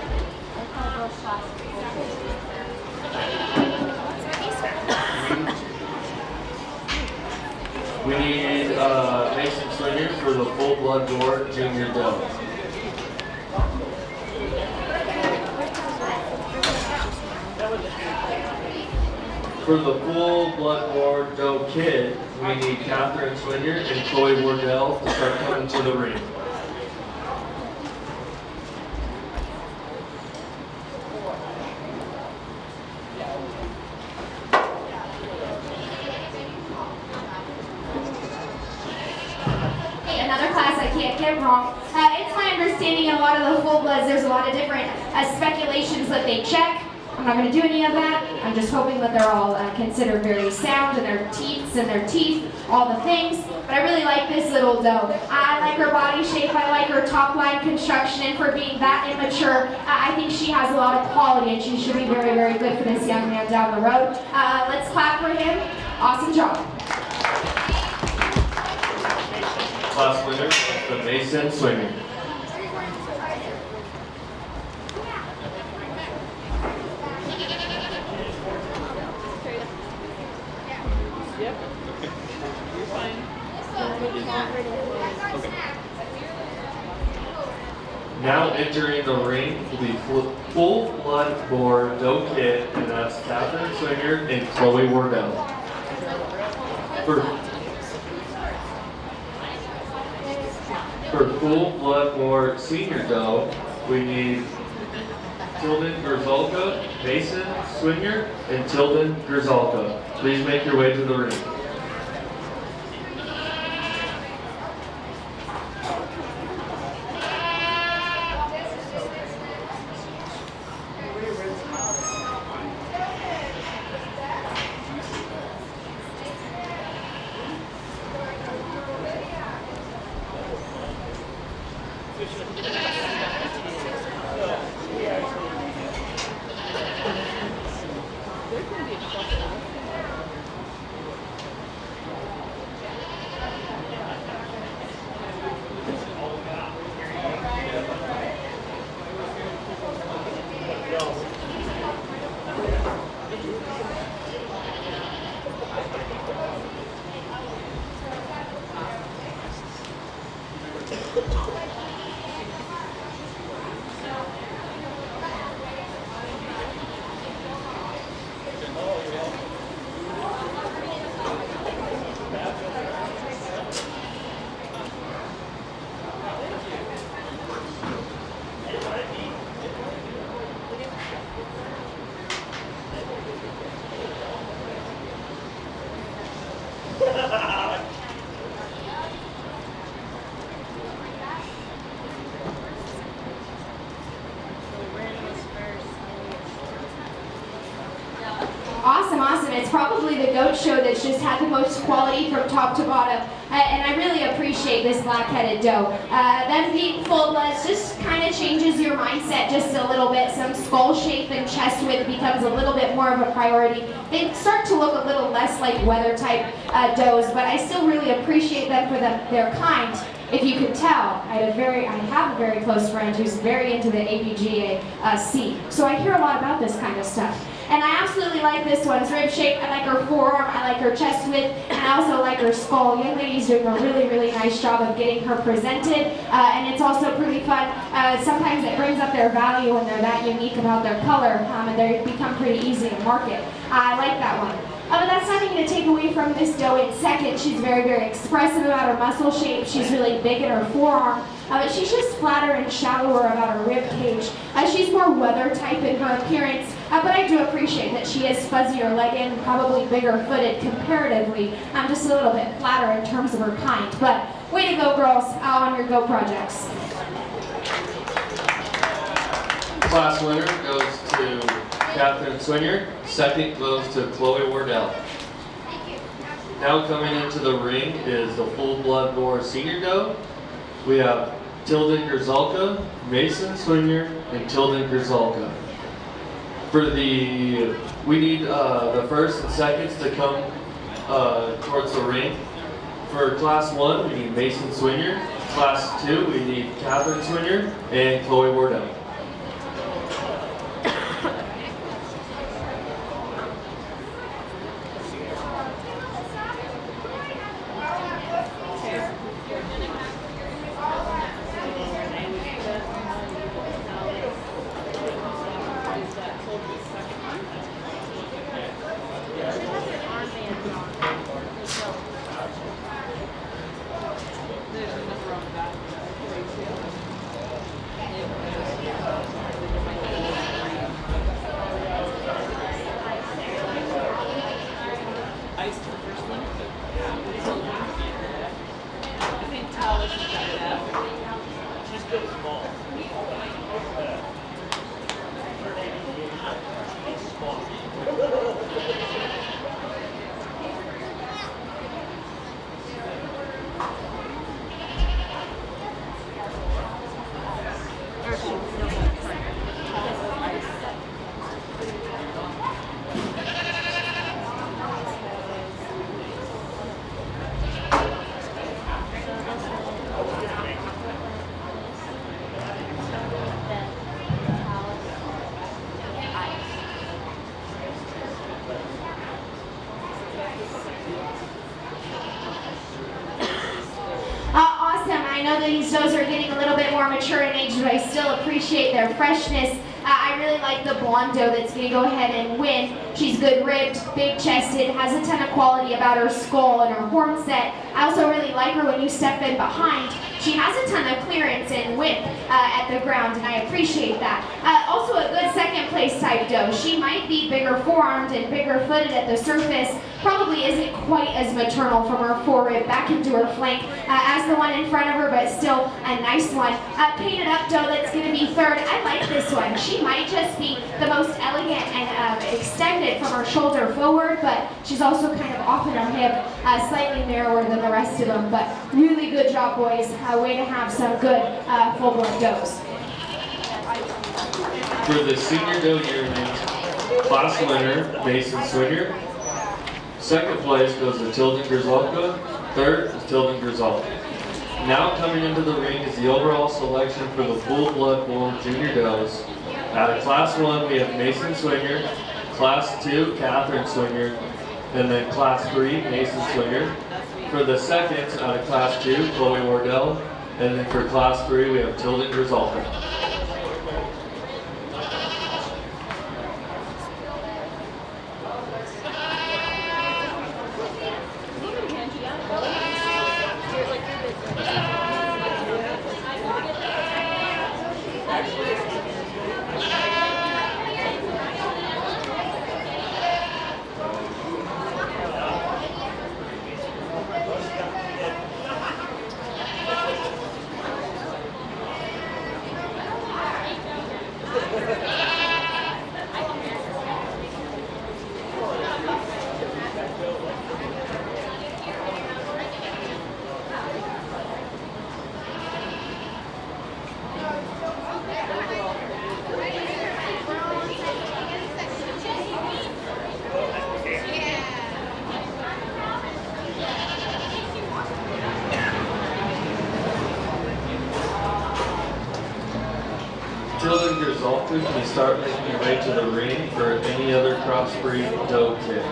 We need Mason Swinger for the full blood board junior doe. For the full blood board doe kid, we need Catherine Swinger and Chloe Wardell to start coming to the ring. Another class I can't get wrong. It's my understanding in a lot of the full bloods, there's a lot of different speculations that they check. I'm not going to do any of that. I'm just hoping that they're all considered very sound in their teeth, all the things. But I really like this little doe. I like her body shape, I like her top line construction, and for being that immature, I think she has a lot of quality and she should be very, very good for this young man down the road. Let's clap for him. Awesome job. Class winner, the Mason Swinger. Now entering the ring will be full blood board doe kid, and that's Catherine Swinger and Chloe Wardell. For full blood more senior dough, we need Tilden Grzalka, Mason Swinger, and Tilden Grzalka. Please make your way to the ring. Awesome. It's probably the goat show that's just had the most quality from top to bottom. And I really appreciate this black-headed doe. Them being full bloods just kind of changes your mindset just a little bit. Some skull shape and chest width becomes a little bit more of a priority. They start to look a little less like weather type does, but I still really appreciate them for their kind. If you could tell, I have a very close friend who's very into the APGA-C, so I hear a lot about this kind of stuff. And I absolutely like this one's rib shape. I like her forearm, I like her chest width, and I also like her skull. Young lady's doing a really, really nice job of getting her presented, and it's also pretty fun. Sometimes it brings up their value when they're that unique about their color, and they become pretty easy to market. I like that one. But that's nothing to take away from this doe in second. She's very, very expressive about her muscle shape. She's really big in her forearm. But she's just flatter and shallower about her rib cage. She's more weather type in her appearance. But I do appreciate that she is fuzzier legged and probably bigger footed comparatively. Just a little bit flatter in terms of her kind. But way to go, girls, on your go projects. Class winner goes to Catherine Swinger. Second goes to Chloe Wardell. Now coming into the ring is the full blood boar senior doe. We have Tilden Grzalka, Mason Swinger, and Tilden Grzalka. We need the first and seconds to come towards the ring. For class 1, we need Mason Swinger. Class 2, we need Catherine Swinger and Chloe Wardell. I know that these does are getting a little bit more mature in age, but I still appreciate their freshness. I really like the blonde doe that's going to go ahead and win. She's good ribbed, big chested, has a ton of quality about her skull and her horn set. I also really like her when you step in behind. She has a ton of clearance and width at the ground, and I appreciate that. Also a good second place type doe. She might be bigger forearmed and bigger footed at the surface, probably isn't quite as maternal from her forerib back into her flank as the one in front of her, but still a nice one. Painted up doe that's going to be third. I like this one. She might just be the most elegant and extended from her shoulder forward, but she's also kind of off in her hip, slightly narrower than the rest of them, but really good job, boys. Way to have some good full-blood does. For the senior doe yearlings, class winner, Mason Swinger. Second place goes to Tilden Grzalka. Third is Tilden Grzalka. Now coming into the ring is the overall selection for the full-blood bull junior does. Out of class 1, we have Mason Swinger. Class 2, Catherine Swinger. And then class 3, Mason Swinger. For the seconds, out of class 2, Chloe Wardell. And then for class 3, we have Tilden Grzalka. Tilden Grzalka, can you start making your way to the ring for any other crossbreed doe kid?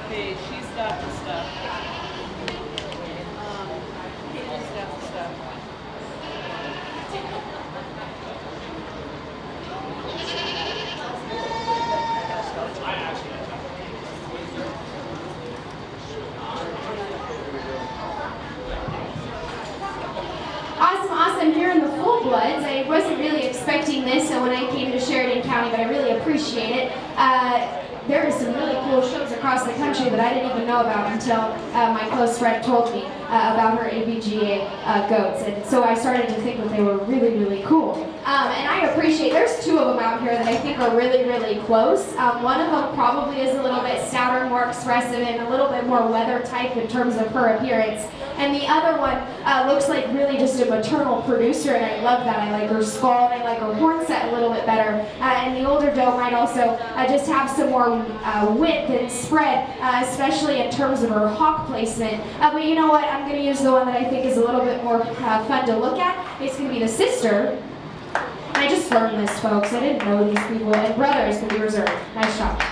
Okay, she's got the stuff. Caitlin's got the stuff. Awesome. Here in the full bloods. I wasn't really expecting this when I came to Sheridan County, but I really appreciate it. There are some really cool shows across the country that I didn't even know about until my close friend told me about her ABGA goats, and so I started to think that they were really, really cool. And I appreciate, there's two of them out here that I think are really, really close. One of them probably is a little bit stouter, more expressive, and a little bit more weather type in terms of her appearance. And the other one looks like really just a maternal producer, and I love that. I like her skull, and I like her horn set a little bit better. And the older doe might also just have some more width and spread, especially in terms of her hock placement. But you know what? I'm going to use the one that I think is a little bit more fun to look at. It's going to be the sister. I just learned this, folks. I didn't know these people. And brother is going to be reserved. Nice job.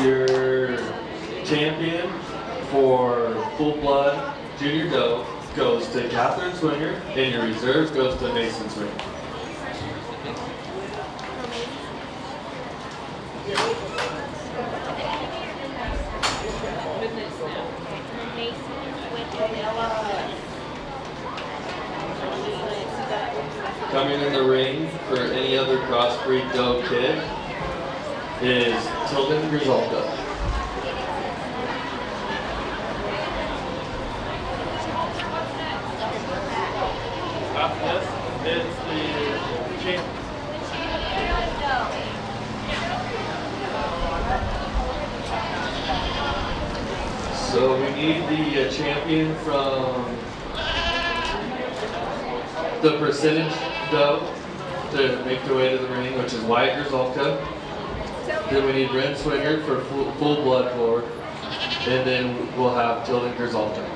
Your champion for full-blood junior doe goes to Catherine Swinger, and your reserve goes to Mason Swinger. Coming in the ring for any other crossbreed doe kid is Tilden Grzalka. After this is the champion. need the champion from the percentage dough to make their way to the ring, which is Wyatt Grzalka. Then we need Ren Swinger for full blood forward. And then we'll have Tilden Grzalka.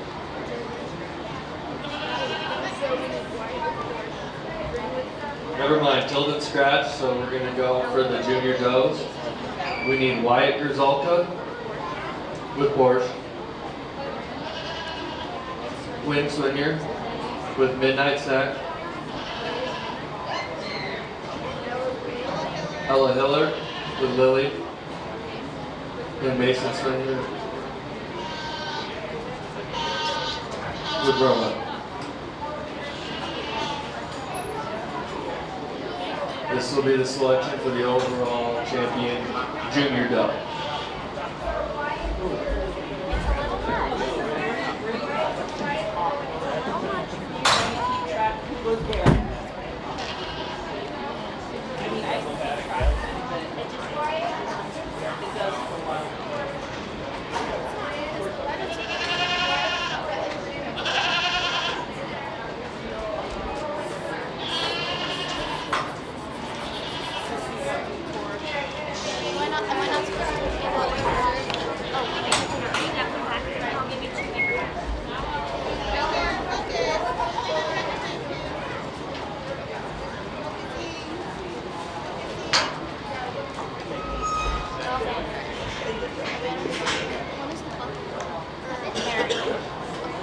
Never mind, Tilden scratch, so we're going to go for the junior does. We need Wyatt Grzalka with Porsche. Wing Swinger with Midnight Snack. Ella Hiller with Lily. And Mason Swinger with Roma. This will be the selection for the overall champion junior dub.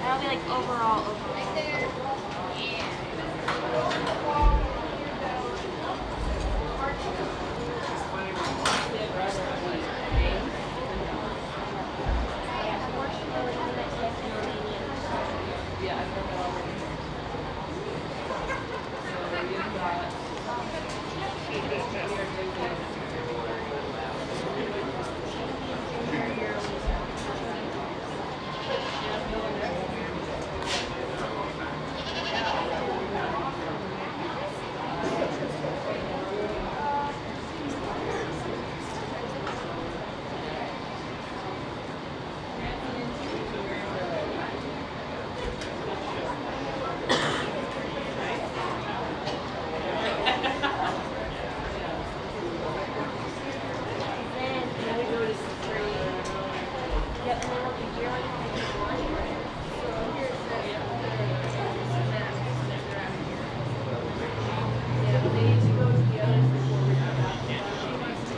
That'll be like overall.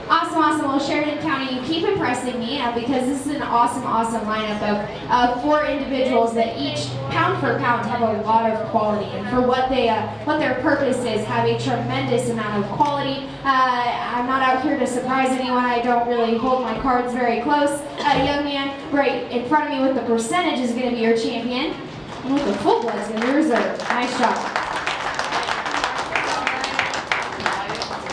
Awesome. Well, Sheridan County, you keep impressing me because this is an awesome lineup of 4 individuals that each, pound for pound, have a lot of quality. And for what their purpose is, have a tremendous amount of quality. I'm not out here to surprise anyone. I don't really hold my cards very close. A young man right in front of me with the percentage is going to be your champion. And with the full blood is going to be reserved. Nice job.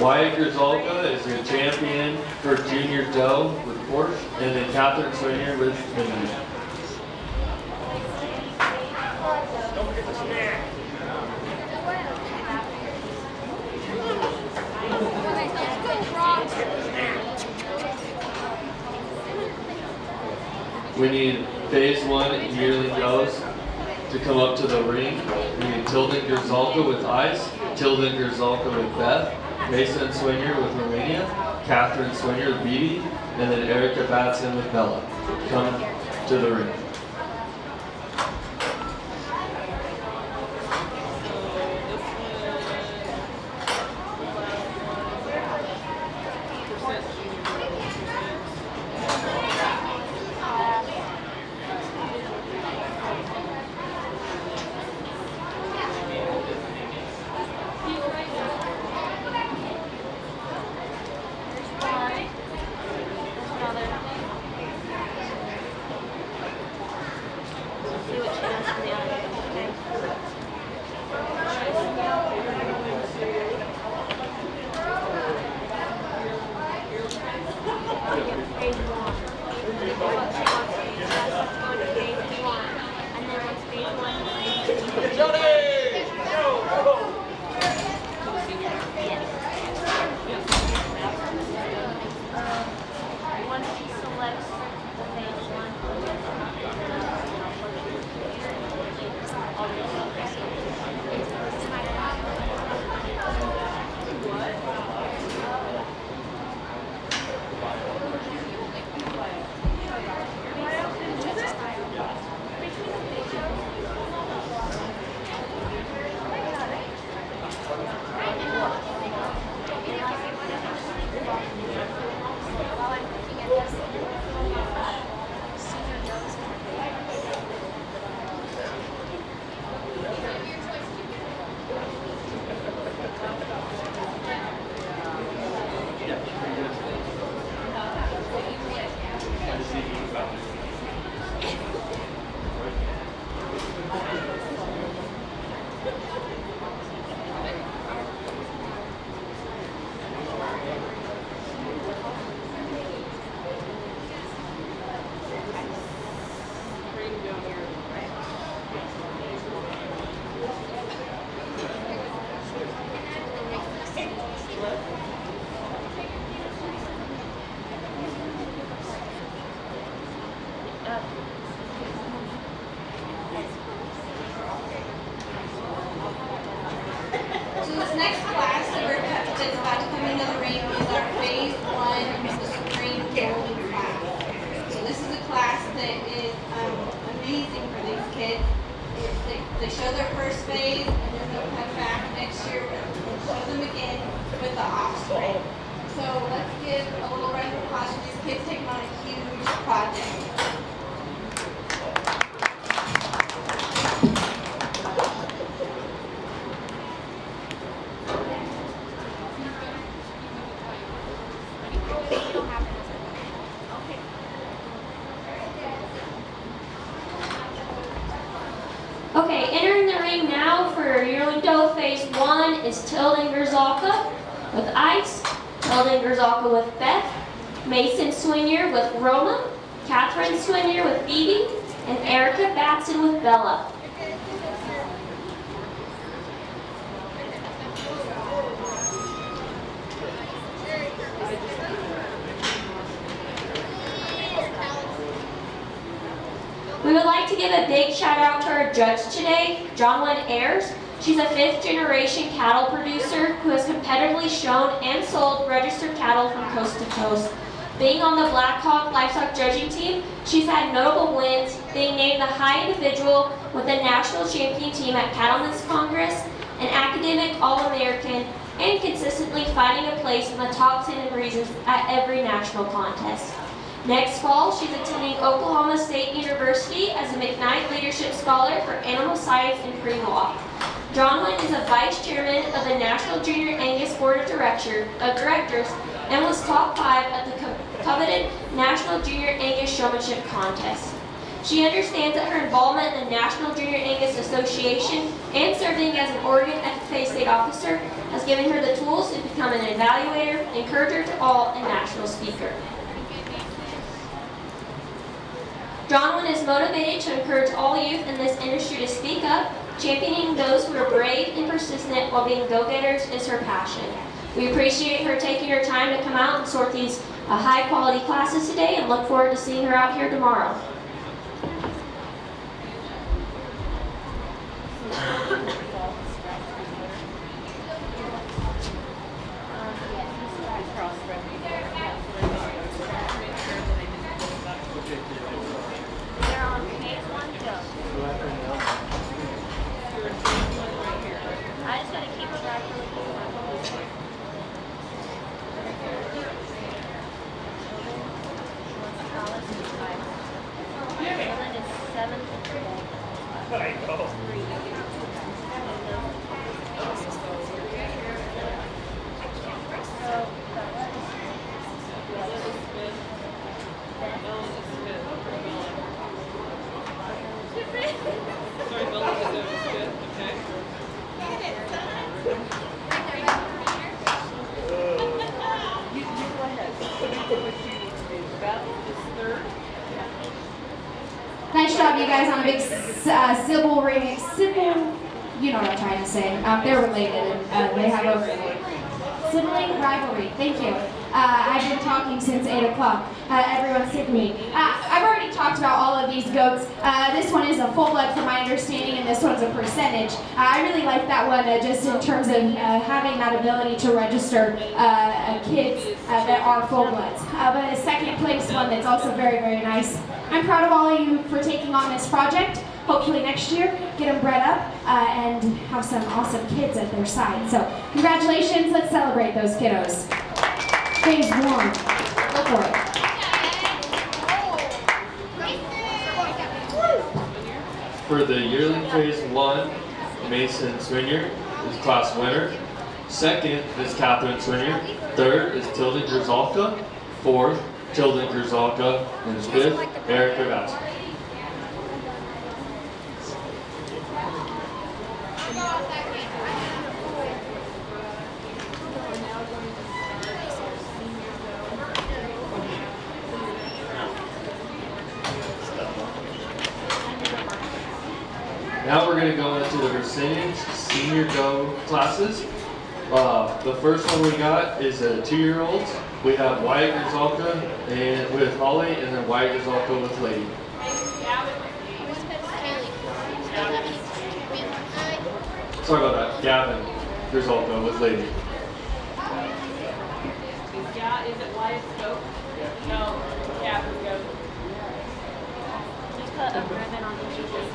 Wyatt Grzalka is the champion for junior dough with Porsche, and then Catherine Swinger with Midnight. We need phase 1 yearling doughs to come up to the ring. We need Tilden Grzalka with Ice, Tilden Grzalka with Beth, Mason Swinger with Romania, Catherine Swinger with Beatty, and then Erica Batson with Bella. Come to the ring. Once he selects the phase 1, kids. They show their first phase, and then they'll come back next year and show them again with the offspring. So let's give a little round of applause for these kids taking on a huge project. Okay, entering the ring now for yearling doe phase 1 is Tilden Grzalka with Ice, Tilden Grzalka with Beth, Mason Swinier with Roma, Catherine Swinier with Phoebe, and Erica Batson with Bella. We would like to give a big shout out to our judge today, Jonlyn Ayers. She's a 5th generation cattle producer who has competitively shown and sold registered cattle from coast to coast. Being on the Black Hawk Livestock judging team, she's had notable wins, being named the high individual with the national champion team at Cattlemen's Congress, an academic All-American, and consistently finding a place in the top 10 regions at every national contest. Next fall, she's attending Oklahoma State University as a McKnight Leadership Scholar for Animal Science and Pre-Law. Jonlyn is a vice chairman of the National Junior Angus Board of Directors and was top 5 at the coveted National Junior Angus Showmanship Contest. She understands that her involvement in the National Junior Angus Association and serving as an Oregon FFA state officer has given her the tools to become an evaluator, encourager to all, and national speaker. Jonlyn is motivated to encourage all youth in this industry to speak up. Championing those who are brave and persistent while being go-getters is her passion. We appreciate her taking her time to come out and sort these high-quality classes today and look forward to seeing her out here tomorrow. Nice job, you guys, on a big civil ring. You know what I'm trying to say. They're related, and they have a sibling rivalry. Thank you. I've been talking since 8 o'clock. Everyone's sick of me. I've already talked about all of these goats. This one is a full blood from my understanding, and this one's a percentage. I really like that one just in terms of having that ability to register kids that are full bloods. But a second place one that's also very, very nice. I'm proud of all of you for taking on this project. Hopefully next year, get them bred up and have some awesome kids at their side. So congratulations, let's celebrate those kiddos. Phase 1, go for it. For the yearling phase 1, Mason Swinier is class winner. Second is Catherine Swinier. Third is Tilden Grzalka. Fourth, Tilden Grzalka. And fifth, Erica Batson. Now we're going to go into the percentage senior doe classes. The first one we got is a 2-year-old. We have Wyatt Grzalka and with Holly, and then Wyatt Grzalka with Lady. Sorry about that. Gavin Grzalka with Lady. Yeah, is it Wyatt's goat? No, Gavin's goat. Just put a ribbon on each of these.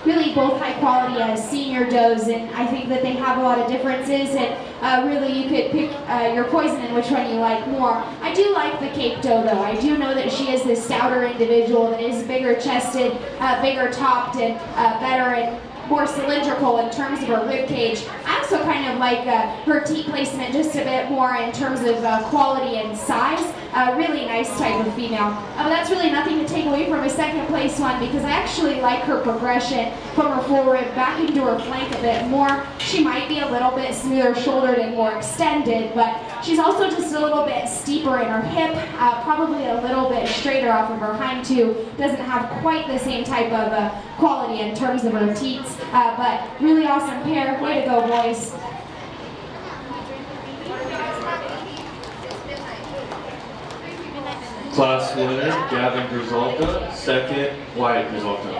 Really both high quality senior does, and I think that they have a lot of differences, and really you could pick your poison and which one you like more. I do like the Cape Doe though. I do know that she is this stouter individual that is bigger chested, bigger topped, and better and more cylindrical in terms of her rib cage. I also kind of like her teat placement just a bit more in terms of quality and size. Really nice type of female. That's really nothing to take away from a second place one, because I actually like her progression from her full rib back into her flank a bit more. She might be a little bit smoother shouldered and more extended, but she's also just a little bit steeper in her hip, probably a little bit straighter off of her hind too. Doesn't have quite the same type of quality in terms of her teats, but really awesome pair. Way to go, boys. Class winner, Gavin Grzalka. Second, Wyatt Grzalka.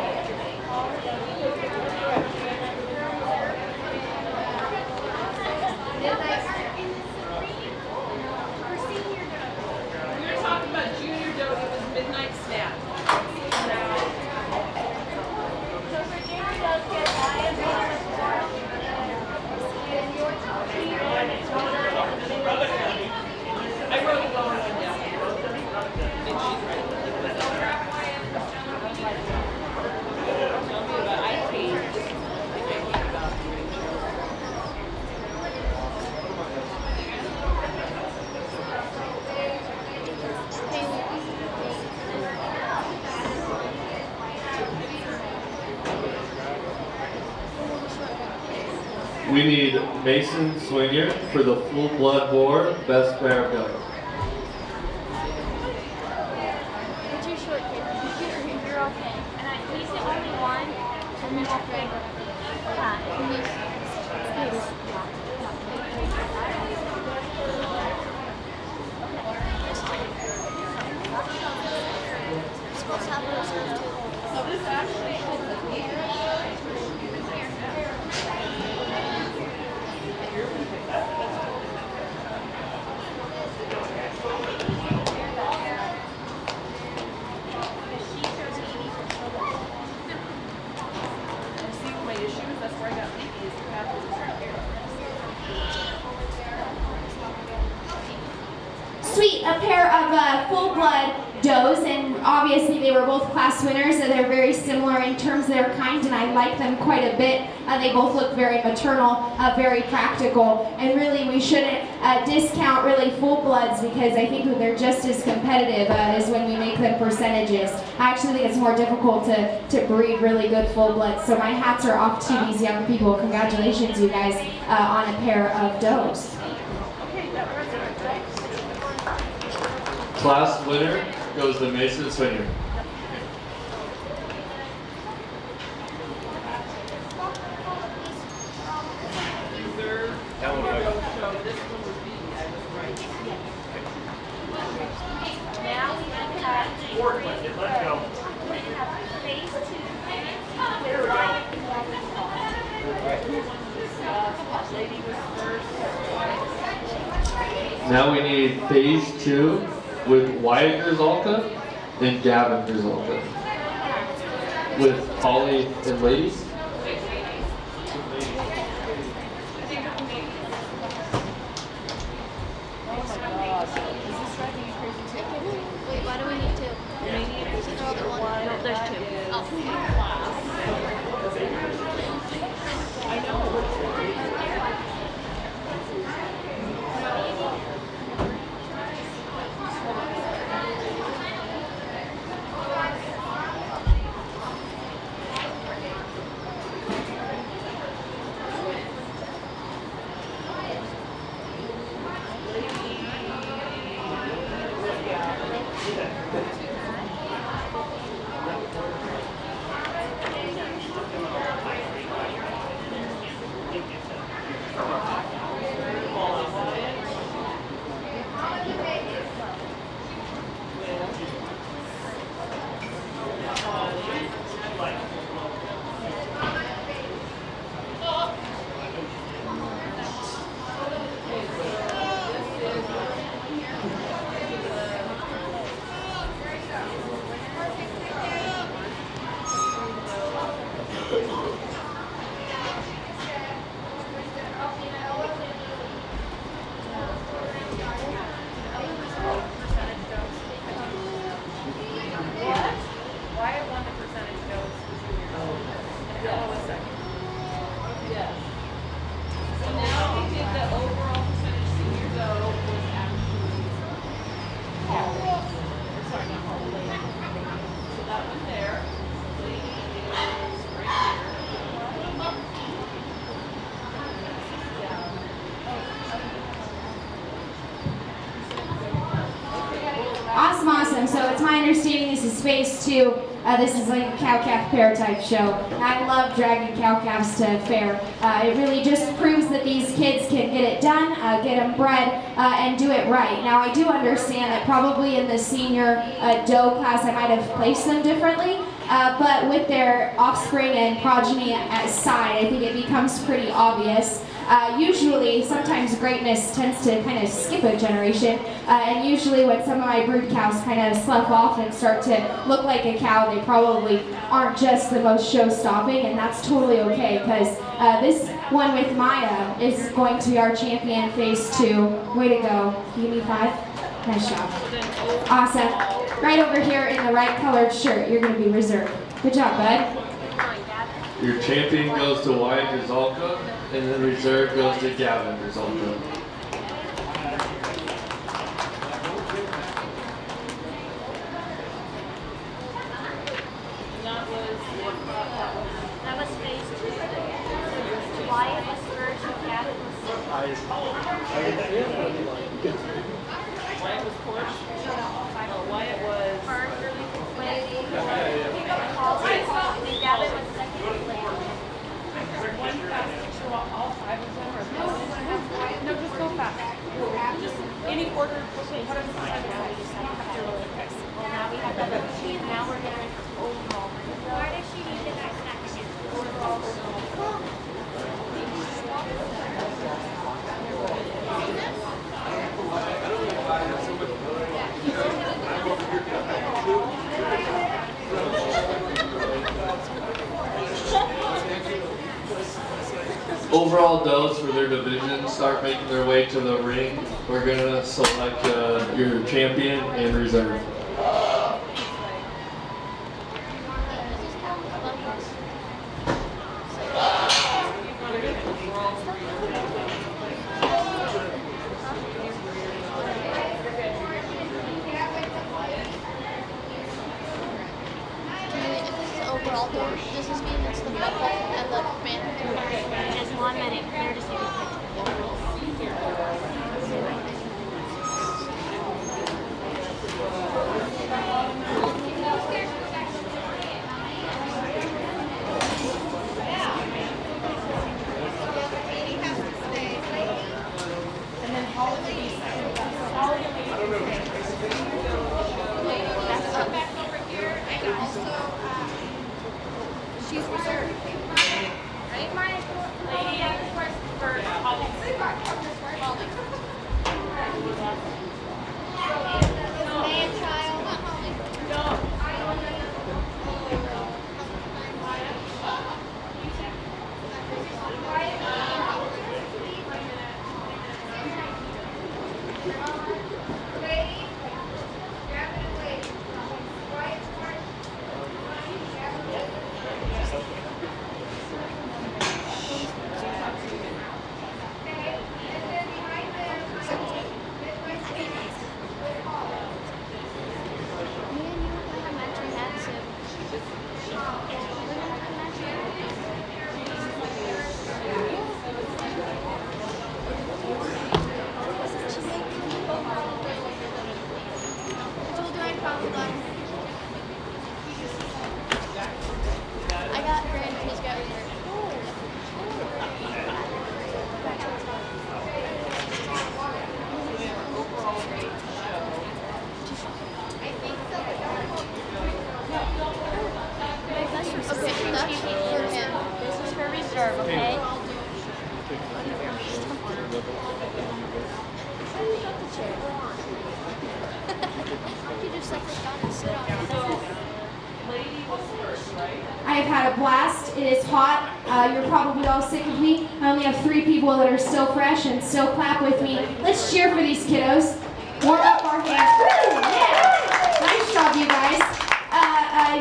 We need Mason Swinger for the full blood boar, best pair of does. You're too short, kid. You're okay. And he's the only one. And then okay. You're supposed to have those too. So this actually Sweet, a pair of full-blood does, and obviously they were both class winners, so they're very similar in terms of their kind, and I like them quite a bit. They both look very maternal, very practical, and really we shouldn't discount really full-bloods, because I think that they're just as competitive as when we make them percentages. I actually think it's more difficult to breed really good full-bloods, so my hats are off to these young people. Congratulations, you guys, on a pair of does. Class winner goes to Mason Swinger. Now we have forward with it. Let's go. We have phase 2 with Wyatt and Lady was first. Now we need phase 2 with Wyatt Grzalka and Gavin Grzalka. With Holly and Lady. Wait, why do we need 2? Isn't there only 1? No, there's 2. I know. Wyatt won the percentage dose. And Ella was second. Yes. So now we did the overall percentage senior go was actually Holly. Sorry, not Holly, Lady. So that one there. Lady is right here. Awesome, awesome. So it's my understanding this is phase 2. This is like a cow-calf fair type show. I love dragging cow-calves to fair. It really just proves that these kids can get it done, get them bred, and do it right. Now I do understand that probably in the senior doe class I might have placed them differently, but with their offspring and progeny aside, I think it becomes pretty obvious. Usually, sometimes greatness tends to kind of skip a generation, and usually when some of my brood cows kind of slough off and start to look like a cow, they probably aren't just the most show-stopping, and that's totally okay, because this one with Maya is going to be our champion phase 2. Way to go. Can you give me 5? Nice job. Awesome. Right over here in the right colored shirt, you're going to be reserved. Good job, bud. Your champion goes to Wyatt Grzalka, and then reserve goes to Gavin Grzalka. That was phase 2. Wyatt was first and Gavin was second. Wyatt was Porsche. Oh, Wyatt was First, Lady, Holly, and Gavin was second. One fast picture, all 5 of them, or no, just go fast. Just any order, whatever the time is. You don't have to really fix. Well, now we have the sheet. Now we're going to overall. Why does she need the next section? Overall. Overall does for their division start making their way to the ring. We're going to select your champion and reserve. Overall, does this mean it's the buckle and the band? Just 1 minute. They're just taking And then Holly will be second. Holly will be second. That's up. she's reserved. Right? Lady for Holly. Man child, not Holly. I got Brandon, he's got her. Okay, that's for him. This is for reserve, okay? You just like this down and sit on it. I have had a blast. It is hot. You're probably all sick of me. I only have 3 people that are still fresh and still clap with me. Let's cheer for these kiddos. Warm up our hands. Woo! Yeah! Nice job, you guys.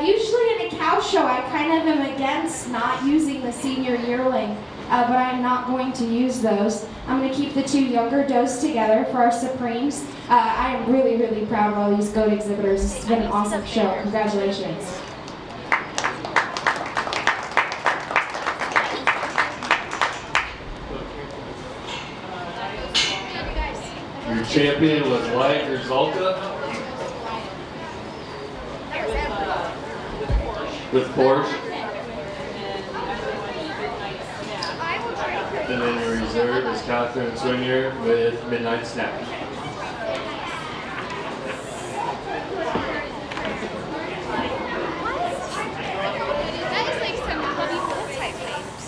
Usually in a cow show, I kind of am against not using the senior yearling, but I'm not going to use those. I'm going to keep the 2 younger does together for our Supremes. I am really, really proud of all these goat exhibitors. This has been an awesome show. Congratulations. Your champion was Wyatt Grzalka with Porsche. And then your reserve is Catherine Swinier with Midnight Snack. That is like some Hubby Bull type names.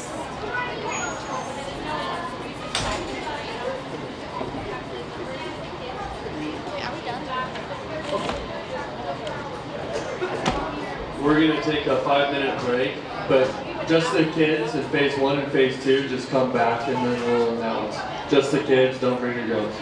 Are we done? We're going to take a 5-minute break, but just the kids in phase 1 and phase 2 just come back and then we'll announce. Just the kids, don't bring your goats.